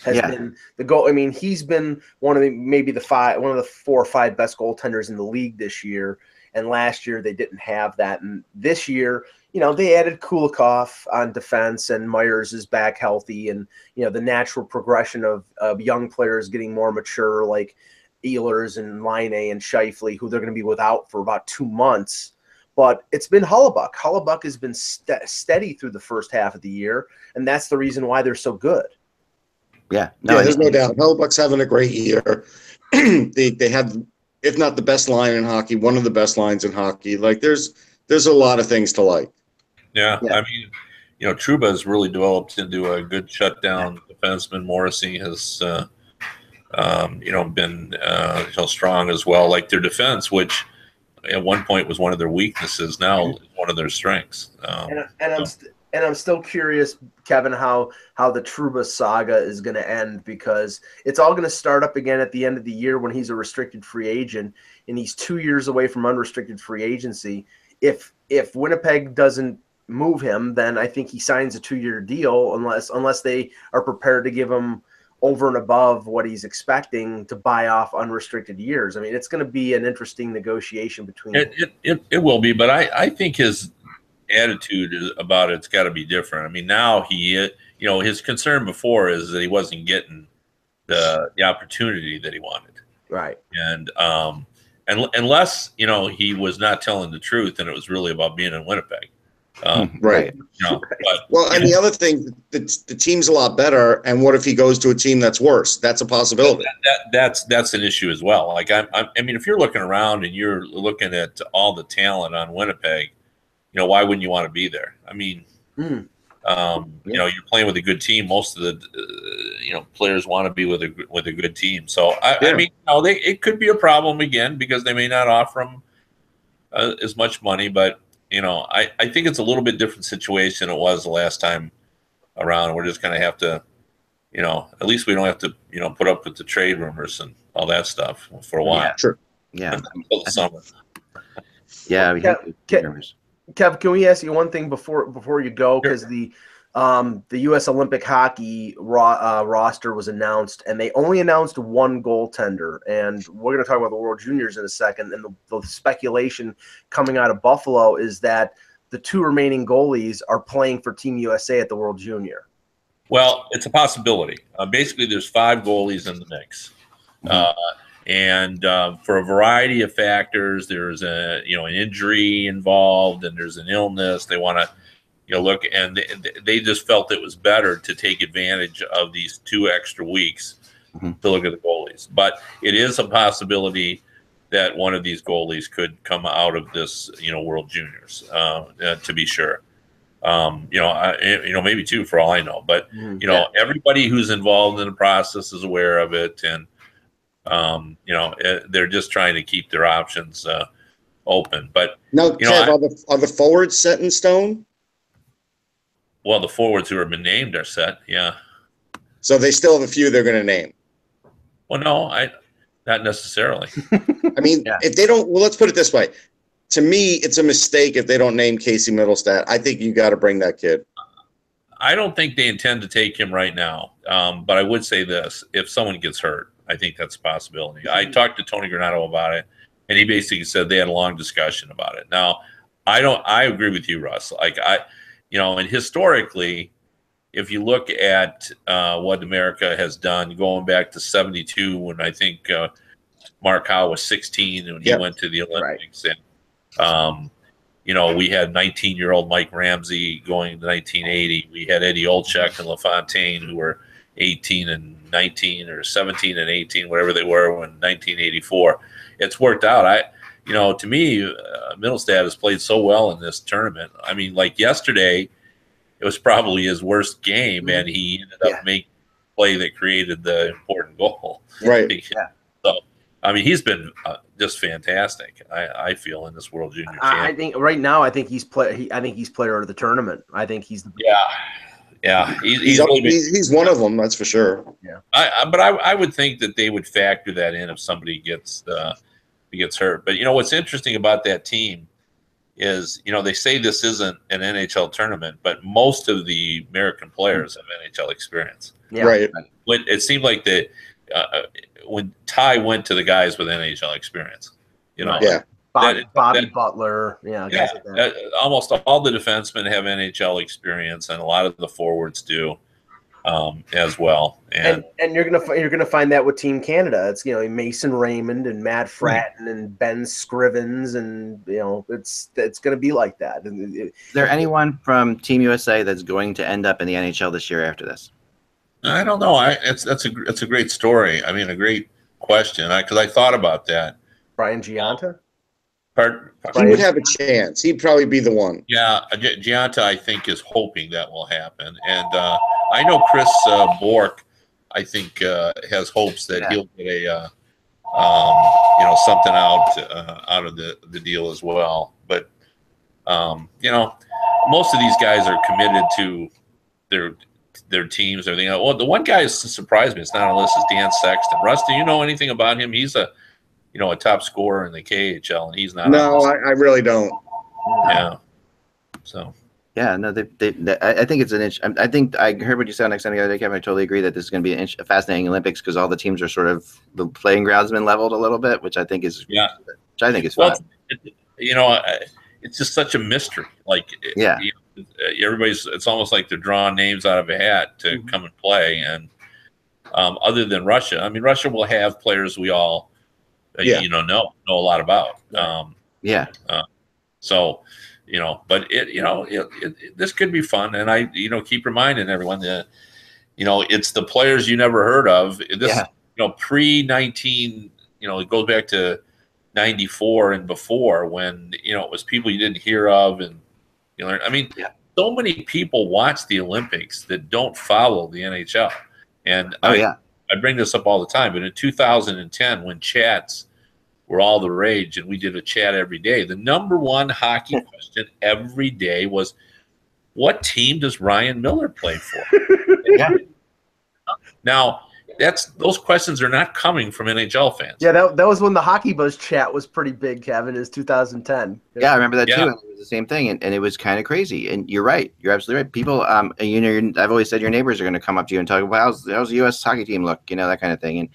Been the goal. I mean, he's been one of the 4 or 5 best goaltenders in the league this year. And last year they didn't have that. And this year, they added Kulikov on defense, and Myers is back healthy. And, the natural progression of young players getting more mature, like Ehlers and Line and Scheifele, who they're going to be without for about 2 months. But it's been Hellebuyck. Hellebuyck has been steady through the first half of the year, and that's the reason why they're so good. Yeah. There's no doubt. Hellebuyck's having a great year. They have, if not the best line in hockey, one of the best lines in hockey. Like, there's a lot of things to like. Yeah. I mean, Trouba has really developed into a good shutdown defenseman. Morrissey has, been strong as well. Like, their defense, which at one point was one of their weaknesses, now is one of their strengths. I'm still curious, Kevin, how the Trouba saga is going to end, because it's all going to start up again at the end of the year when he's a restricted free agent, and he's 2 years away from unrestricted free agency. If Winnipeg doesn't move him, then I think he signs a 2-year deal unless they are prepared to give him over and above what he's expecting to buy off unrestricted years. I mean, it's going to be an interesting negotiation between it will be, but I think his attitude about it's got to be different. I mean, now his concern before is that he wasn't getting the opportunity that he wanted. Right. And unless he was not telling the truth and it was really about being in Winnipeg. Right. And the other thing, the team's a lot better. And what if he goes to a team that's worse? That's a possibility. That's an issue as well. Like, I mean, if you're looking around and you're looking at all the talent on Winnipeg, why wouldn't you want to be there? I mean, you're playing with a good team. Most of the players want to be with a good team. So I mean, it could be a problem again because they may not offer them as much money, but I think it's a little bit different situation than it was the last time around. We're just going to have to, at least we don't have to, put up with the trade rumors and all that stuff for a while. Yeah. Sure. Yeah. Until the summer. Yeah. We Kev, can we ask you one thing before you go? Because Sure. the U.S. Olympic hockey roster was announced, and they only announced one goaltender. And we're going to talk about the World Juniors in a second. And the speculation coming out of Buffalo is that the two remaining goalies are playing for Team USA at the World Junior. Well, it's a possibility. Basically, there's 5 goalies in the mix. And for a variety of factors, there's an injury involved, and there's an illness. They want to look, and they just felt it was better to take advantage of these 2 extra weeks to look at the goalies. But it is a possibility that one of these goalies could come out of this World Juniors, to be sure. Maybe 2 for all I know. But everybody who's involved in the process is aware of it, and they're just trying to keep their options open. But now, Kev, are the forwards set in stone? Well, the forwards who have been named are set. Yeah. So they still have a few they're going to name. Well, no, not necessarily. I mean, if they don't, well, let's put it this way. To me, it's a mistake if they don't name Casey Middlestat. I think you got to bring that kid. I don't think they intend to take him right now. But I would say this: if someone gets hurt, I think that's a possibility. I talked to Tony Granato about it, and he basically said they had a long discussion about it. Now, I agree with you, Russ. And historically, if you look at what America has done, going back to '72, when I think Mark Howe was 16 when he went to the Olympics, and we had 19-year-old Mike Ramsey going to 1980. We had Eddie Olczyk and LaFontaine, who were 18 and 19 or 17 and 18, whatever they were, in 1984. It's worked out. To me, Middlestat has played so well in this tournament. I mean, like yesterday, it was probably his worst game, and he ended up making a play that created the important goal. Right. So, I mean, he's been just fantastic. I feel in this World Junior champ. I think right now, I think he's player of the tournament. I think he's the he's one of them. That's for sure. Yeah. But I would think that they would factor that in if somebody gets hurt. But what's interesting about that team is they say this isn't an NHL tournament, but most of the American players have NHL experience. Yeah. Right. It seemed like when Ty went to the guys with NHL experience, Bobby Butler, guys like that. Almost all the defensemen have NHL experience, and a lot of the forwards do as well. And you're gonna find that with Team Canada. It's Mason Raymond and Matt Fratton and Ben Scrivens, and it's gonna be like that. Is there anyone from Team USA that's going to end up in the NHL this year after this? I don't know. It's a great story. I mean, a great question. Because I thought about that. Brian Giunta? He would have a chance. He'd probably be the one. Yeah, Giunta, I think, is hoping that will happen. And I know Chris Bork, I think, has hopes that he'll get something out of the deal as well. But most of these guys are committed to their teams, everything. Well, the one guy who surprised me, it's not on the list, is Dan Sexton. Russ, do you know anything about him? He's a top scorer in the KHL, and he's not. No, I really don't. Yeah. So. Yeah, no, I think it's an inch. I think I heard what you said next time the other day, Kevin. I totally agree that this is going to be a fascinating Olympics because all the teams are sort of the playing ground's been leveled a little bit, which I think is fun. It's just such a mystery. Everybody's. It's almost like they're drawing names out of a hat to come and play. And other than Russia, I mean, Russia will have players we all know a lot about. But this could be fun, and I keep reminding everyone that it's the players you never heard of. This pre-19, it goes back to 94 and before when it was people you didn't hear of, and so many people watch the Olympics that don't follow the NHL, and I bring this up all the time. But in 2010, when Chats were all the rage, and we did a chat every day. The number one hockey question every day was, what team does Ryan Miller play for? Yeah. Now, those questions are not coming from NHL fans. Yeah, that was when the Hockey Buzz chat was pretty big, Kevin, is 2010. Yeah, I remember that Yeah. too. And it was the same thing, and it was kind of crazy. And you're right. You're absolutely right. People, I've always said your neighbors are going to come up to you and talk about how's the U.S. hockey team look, that kind of thing. And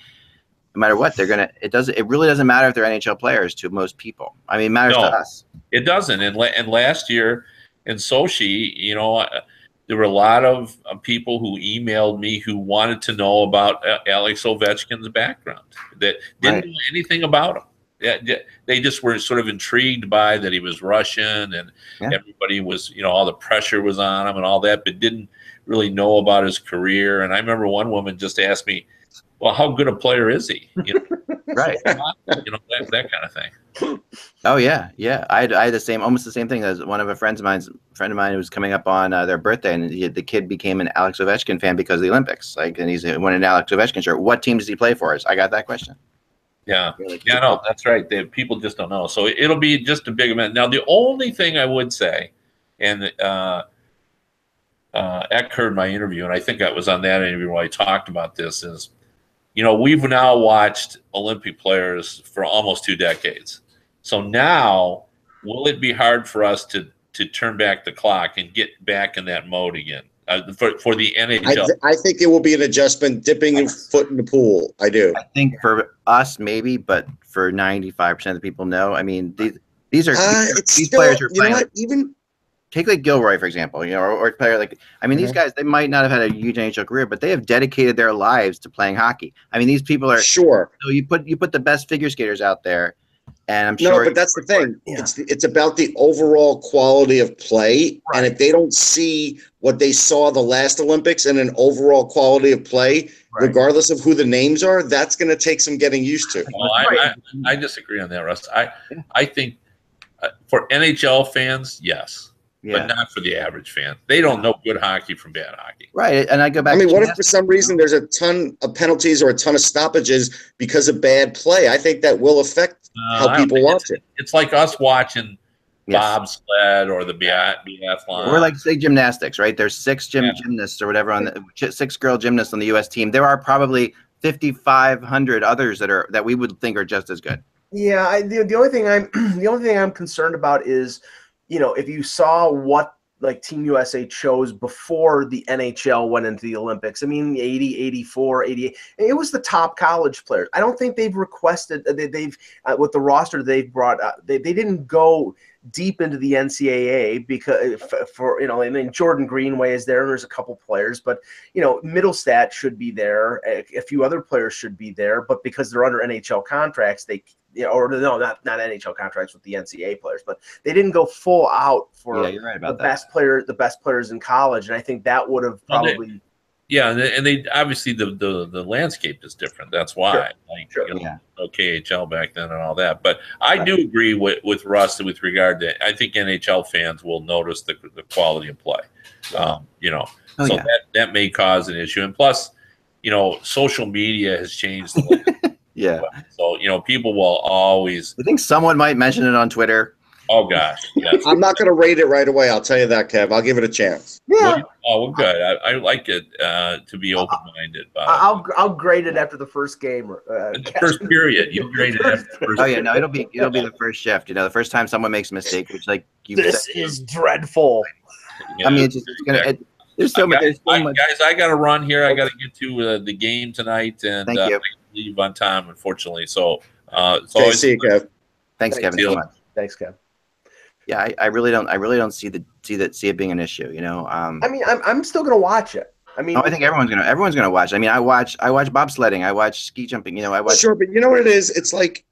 no matter what, it really doesn't matter if they're NHL players to most people. I mean, it matters to us. It doesn't. And last year in Sochi, there were a lot of people who emailed me who wanted to know about Alex Ovechkin's background, that didn't know anything about him. Yeah, they just were sort of intrigued by that he was Russian, and everybody was, all the pressure was on him and all that, but didn't really know about his career. And I remember one woman just asked me, well, how good a player is he? Right. That kind of thing. Oh yeah. I had almost the same thing as one of a friend of mine who was coming up on their birthday, and the kid became an Alex Ovechkin fan because of the Olympics. And he's won an Alex Ovechkin shirt. What team does he play for? I got that question. Yeah. No, that's right. People just don't know. So it'll be just a big event. Now, the only thing I would say, and Eck heard my interview, and I think I was on that interview where I talked about this, is we've now watched Olympic players for almost 2 decades. So now, will it be hard for us to turn back the clock and get back in that mode again for the NHL? I think it will be an adjustment, dipping your foot in the pool. I do. I think for us, maybe, but for 95% of the people, no. I mean, these players are playing. Take like Gilroy, for example, or a player like, these guys, they might not have had a huge NHL career, but they have dedicated their lives to playing hockey. I mean, these people are sure. So you put the best figure skaters out there, and I'm sure. No, but that's the thing. Yeah. It's about the overall quality of play, and if they don't see what they saw the last Olympics and an overall quality of play, regardless of who the names are, that's going to take some getting used to. Well, I disagree on that, Russ. I think for NHL fans, yes. But not for the average fan. They don't know good hockey from bad hockey. Right. And I go back. What if for some reason there's a ton of penalties or a ton of stoppages because of bad play? I think that will affect how people watch it. It's like us watching bobsled or the biathlon. Or like, say, gymnastics, right? There's 6 gymnasts or whatever on the 6 girl gymnasts on the U.S. team. There are probably 5,500 others that we would think are just as good. Yeah. The only thing I'm concerned about is, if you saw what like Team USA chose before the NHL went into the Olympics, 80, 84, 88, it was the top college players. I don't think they've requested, they've with the roster they've brought, they didn't go deep into the NCAA because Jordan Greenway is there, and there's a couple players, but Middlestat should be there, a few other players should be there, but because they're under NHL contracts, not NHL contracts with the NCAA players, but they didn't go full out for you're right about the best players in college, and I think that would have probably. And they obviously the landscape is different. That's why, no KHL back then and all that. But I do agree with Russ with regard to. I think NHL fans will notice the quality of play. That may cause an issue, and plus, social media has changed the landscape. Yeah. So, people will always. I think someone might mention it on Twitter. Oh, gosh. Yes. I'm not going to rate it right away. I'll tell you that, Kev. I'll give it a chance. Yeah. Well, good. I like it to be open-minded. I'll grade it after the first game. The first period. You grade it after the first period. It'll be the first shift. The first time someone makes a mistake, which this is dreadful. Yeah. It's going to. There's so much. Guys, I got to run here. I got to get to the game tonight, and thank you. I leave on time, unfortunately. So, see you, Kev. Thanks, Kevin, so much. Thanks, Kev. Yeah, I really don't see it being an issue. I'm still gonna watch it. I think everyone's gonna watch. I watch bobsledding. I watch ski jumping. Sure, but you know what it is? It's like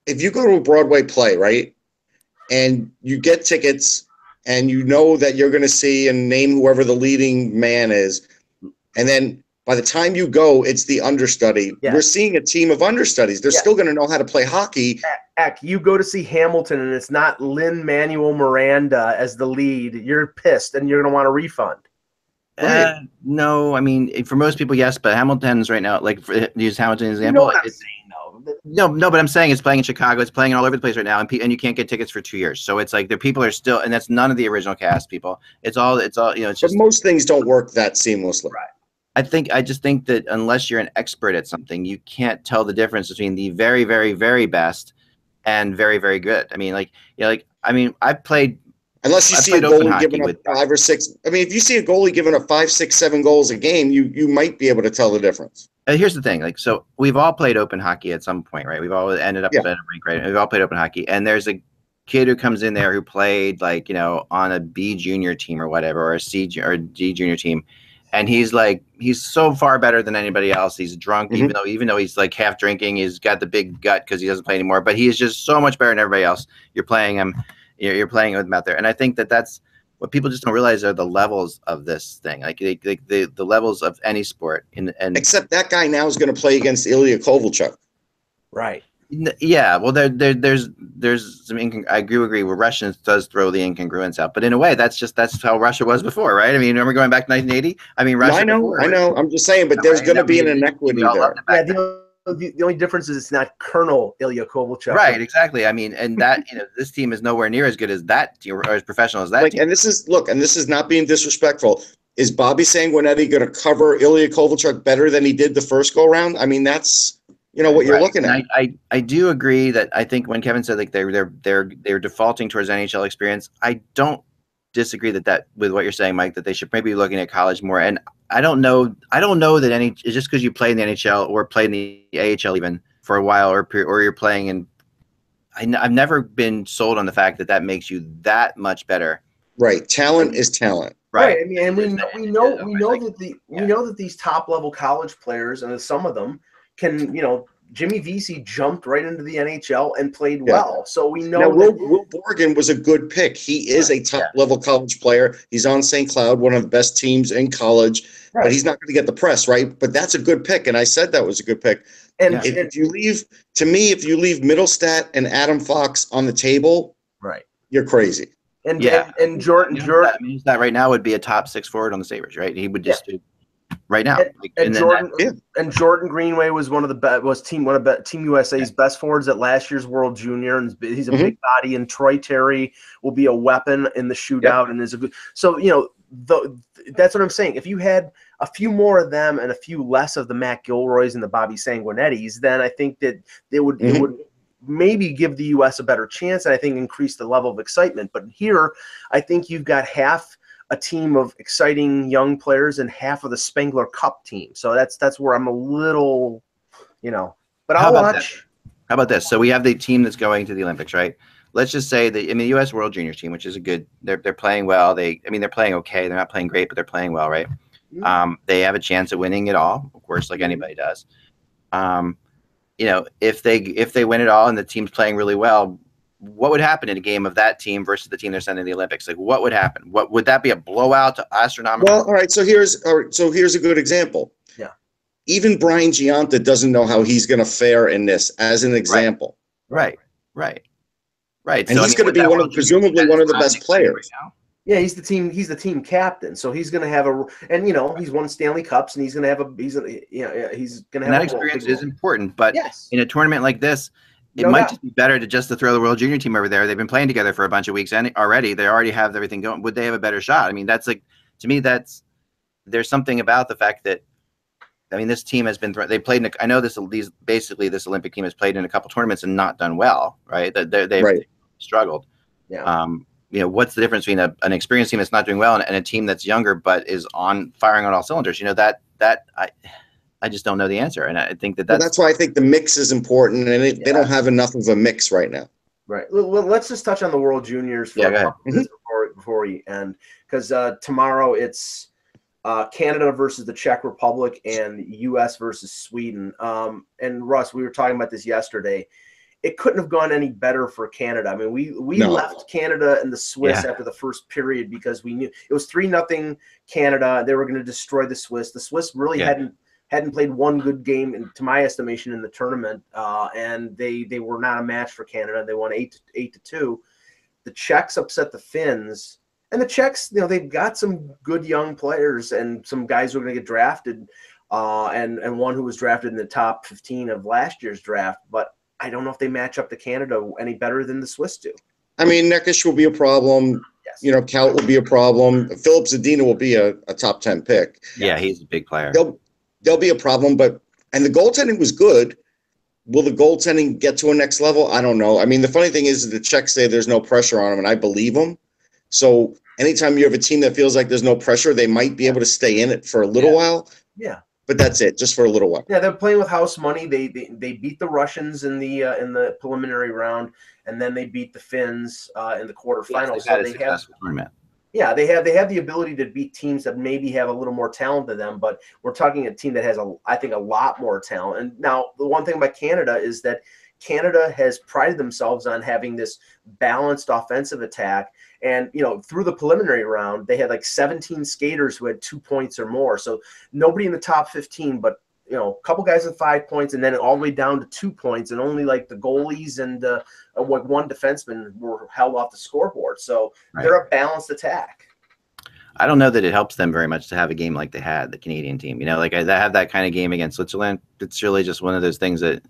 if you go to a Broadway play, right, and you get tickets, and you know that you're gonna see and name whoever the leading man is, and then by the time you go, it's the understudy. Yeah. We're seeing a team of understudies. They're still going to know how to play hockey. Eck, you go to see Hamilton, and it's not Lin-Manuel Miranda as the lead. You're pissed, and you're going to want a refund. No, for most people, yes, but Hamilton's right now, use Hamilton as an example. You know what I'm saying, though. No, but I'm saying it's playing in Chicago. It's playing all over the place right now, and you can't get tickets for 2 years. So it's like the people are still, and that's none of the original cast people. It's all it's But just. most things don't work that seamlessly. Right. I just think that unless you're an expert at something, you can't tell the difference between the very, very, very best and very, very good. I mean, I've played. Unless you see a goalie giving up 5 or 6. I mean, if you see a goalie giving up 5, 6, 7 goals a game, you might be able to tell the difference. Here's the thing, so we've all played open hockey at some point, right? We've all ended up at a rink, right? We've all played open hockey, and there's a kid who comes in there who played on a B junior team or whatever, or a C or D junior team, and he's so far better than anybody else. He's drunk, even though he's like half drinking. He's got the big gut because he doesn't play anymore, but he is just so much better than everybody else. You're playing him. You're playing with him out there, and I think that's what people just don't realize are the levels of this thing, the levels of any sport. And except that guy now is going to play against Ilya Kovalchuk, right? Yeah, well, there's some I agree where Russians does throw the incongruence out, but in a way, that's how Russia was before, right? I mean, remember going back to 1980? I mean, Russia. No, I know. I'm just saying, but there's going to be an inequity there. Yeah, the only difference is it's not Colonel Ilya Kovalchuk. Right, exactly. I mean, and that this team is nowhere near as good as that team or as professional as that team. And this is not being disrespectful. Is Bobby Sanguinetti going to cover Ilya Kovalchuk better than he did the first go round? I mean, that's what you're looking at. I do agree that I think when Kevin said they're defaulting towards NHL experience, I don't disagree that with what you're saying, Mike, that they should maybe be looking at college more. And I don't know that just because you play in the NHL or play in the AHL even for a while or you're playing in. I've never been sold on the fact that makes you that much better. Right, talent is talent. Right. I mean, and we know that these top level college players, and some of them can, Jimmy Vesey jumped right into the NHL and played well. So we know Will Borgen was a good pick. He is a top level college player. He's on St. Cloud, one of the best teams in college, but he's not going to get the press, right? But that's a good pick, and I said that was a good pick. And if you leave Middlestat and Adam Fox on the table, right, you're crazy. And Jordan that right now would be a top 6 forward on the Sabres, right? He would just do right now. Jordan Greenway was one of the best. Team USA's best forwards at last year's World Junior, and he's a big body. And Troy Terry will be a weapon in the shootout, and is a good. So that's what I'm saying. If you had a few more of them and a few less of the Matt Gilroys and the Bobby Sanguinettis, then I think that it would maybe give the U.S. a better chance, and I think increase the level of excitement. But here, I think you've got half a team of exciting young players and half of the Spengler Cup team. So that's where I'm a little, but I'll watch. How about this? So we have the team that's going to the Olympics, right? Let's just say that the U.S. World Juniors team, which is they're playing well. They're playing okay. They're not playing great, but they're playing well, right? They have a chance at winning it all, of course, like anybody does. If they win it all and the team's playing really well, what would happen in a game of that team versus the team they're sending to the Olympics? Like, what would happen? What would that be, a blowout to astronomical? Well, all right. So here's a good example. Yeah. Even Brian Giunta doesn't know how he's going to fare in this, as an example. Right. And so, he's going to be presumably one of the best players. Right. Yeah, he's the team captain, so he's going to have he's won Stanley Cups, and he's going to have that experience is important, but in a tournament like this, it might just be better to throw the World Junior team over there. They've been playing together for a bunch of weeks and already they already have everything going. Would they have a better shot? I mean, to me, there's something about the fact that, this team has been, they played I know this Olympic team has played in a couple tournaments and not done well, right? They've struggled. Yeah. What's the difference between an experienced team that's not doing well and a team that's younger but is firing on all cylinders? I just don't know the answer, and I think that's why I think the mix is important, and they don't have enough of a mix right now. Right. Well, let's just touch on the World Juniors go ahead. Before we end, because tomorrow it's Canada versus the Czech Republic and U.S. versus Sweden. And Russ, we were talking about this yesterday. It couldn't have gone any better for Canada. I mean, we left Canada and the Swiss after the first period because we knew it was 3-0 Canada. They were going to destroy the Swiss. The Swiss really hadn't played one good game, to my estimation, in the tournament, and they were not a match for Canada. They won 8-2. The Czechs upset the Finns, and the Czechs, they've got some good young players and some guys who are going to get drafted. and one who was drafted in the top 15 of last year's draft. But I don't know if they match up to Canada any better than the Swiss do. I mean, Neckish will be a problem. Yes. You know, Kaut will be a problem. Philip Zadina will be a top 10 pick. Yeah, he's a big player. They'll be a problem, and the goaltending was good. Will the goaltending get to a next level? I don't know. I mean, the funny thing is the Czechs say there's no pressure on them, and I believe them. So anytime you have a team that feels like there's no pressure, they might be able to stay in it for a little while. Yeah. But that's it, just for a little while. Yeah, they're playing with house money. They beat the Russians in the preliminary round, and then they beat the Finns in the quarterfinals. Yes, they had a successful tournament. Yeah, they have the ability to beat teams that maybe have a little more talent than them, but we're talking a team that has I think a lot more talent. And now the one thing about Canada is that Canada has prided themselves on having this balanced offensive attack. And, you know, through the preliminary round, they had like 17 skaters who had 2 points or more. So nobody in the top 15, but, you know, a couple guys with 5 points and then all the way down to 2 points, and only like the goalies and one defenseman were held off the scoreboard. So they're a balanced attack. I don't know that it helps them very much to have a game like they had, the Canadian team. You know, like I have that kind of game against Switzerland. It's really just one of those things that.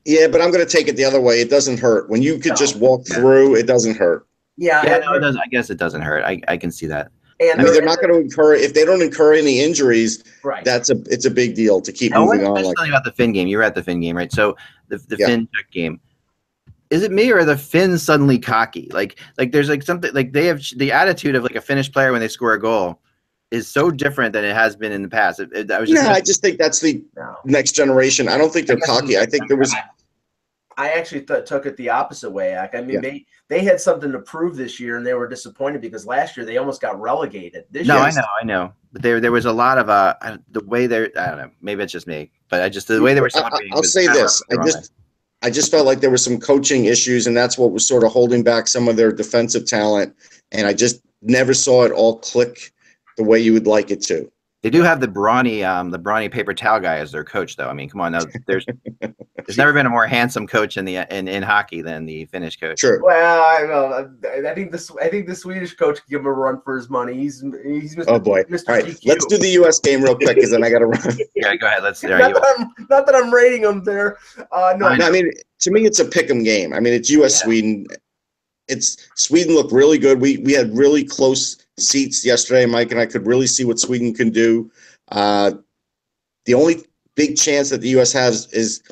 Yeah, but I'm going to take it the other way. It doesn't hurt. When you could just walk through, it doesn't hurt. Yeah, no, it doesn't. I guess it doesn't hurt. I can see that. And I mean, they're not going to incur, if they don't incur any injuries, right. It's a big deal to keep moving on. Like about the Finn game. You were at the Finn game, right? So the Finn Czech game. Is it me or are the Finns suddenly cocky? Like there's like something like they have the attitude of like a Finnish player when they score a goal is so different than it has been in the past. I just think that's the next generation. I don't think they're cocky. I think there was. I actually took it the opposite way, Ak. I mean, they had something to prove this year, and they were disappointed because last year they almost got relegated. This year, I know. But there was a lot of the way they're. I don't know. Maybe it's just me, but the way they were celebrating. I'll say this. I just felt like there were some coaching issues, and that's what was sort of holding back some of their defensive talent. And I just never saw it all click the way you would like it to. They do have the brawny paper towel guy as their coach, though. I mean, come on, there's never been a more handsome coach in hockey than the Finnish coach. Sure. Well, I think the Swedish coach can give him a run for his money. He's Mr. Oh boy! Mr. All right, GQ. let's do the U.S. game real quick, because then I got to run. Yeah, go ahead. Not that I'm rating them there. No, I mean, to me, it's a pick'em game. I mean, it's U.S. Sweden. Sweden looked really good. We had really close seats yesterday, Mike, and I could really see what Sweden can do. The only big chance that the U.S. has is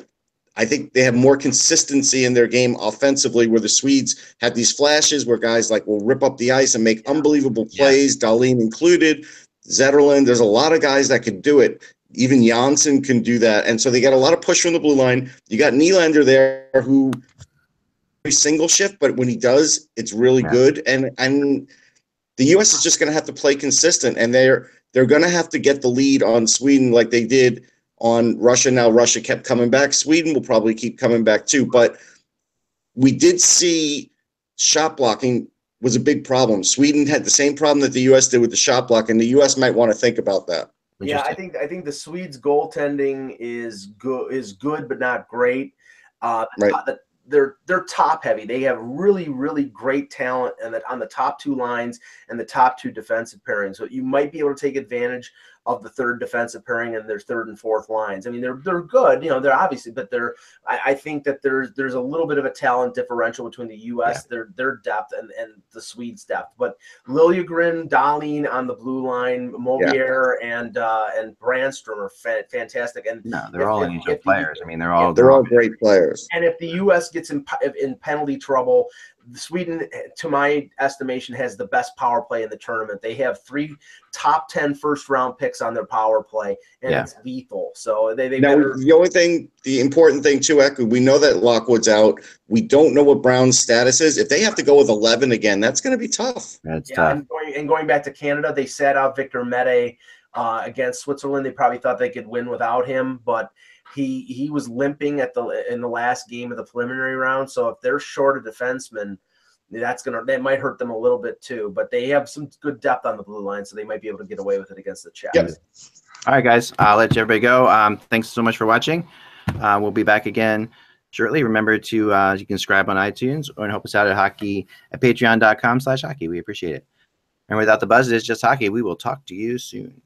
I think they have more consistency in their game offensively, where the Swedes have these flashes where guys like will rip up the ice and make unbelievable plays, Dahlin included, Zetterlund. There's a lot of guys that can do it. Even Janssen can do that. And so they got a lot of push from the blue line. You got Nylander there who single shift, but when he does, it's really good. And the U.S. is just going to have to play consistent, and they're going to have to get the lead on Sweden like they did on Russia. Now Russia kept coming back. Sweden will probably keep coming back too. But we did see shot blocking was a big problem. Sweden had the same problem that the U.S. did with the shot block, and the U.S. might want to think about that. Yeah, I think the Swedes' goaltending is good but not great. They're top heavy. They have really, really great talent on the top two lines and the top two defensive pairings. So you might be able to take advantage of the third defensive pairing and their third and fourth lines. I mean, they're good, they're obviously, but I think that there's a little bit of a talent differential between the U.S., their depth and the Swedes' depth. But Liljegren, Dahlin on the blue line, Movier and Brandstrom are fantastic. And they're all NHL players. I mean, they're all great players. And if the U.S. gets in penalty trouble, Sweden, to my estimation, has the best power play in the tournament. They have 3 top 10 first-round picks on their power play, and it's lethal. So the important thing too, Eku, we know that Lockwood's out. We don't know what Brown's status is. If they have to go with 11 again, that's going to be tough. That's tough. And going back to Canada, they sat out Victor Mete against Switzerland. They probably thought they could win without him, but he was limping in the last game of the preliminary round. So if they're short a defenseman, that might hurt them a little bit too. But they have some good depth on the blue line, so they might be able to get away with it against the Czechs. Yep. All right, guys. I'll let everybody go. Thanks so much for watching. We'll be back again shortly. Remember to you can subscribe on iTunes or help us out at patreon.com/hockey. We appreciate it. And without the buzz, it's just hockey. We will talk to you soon.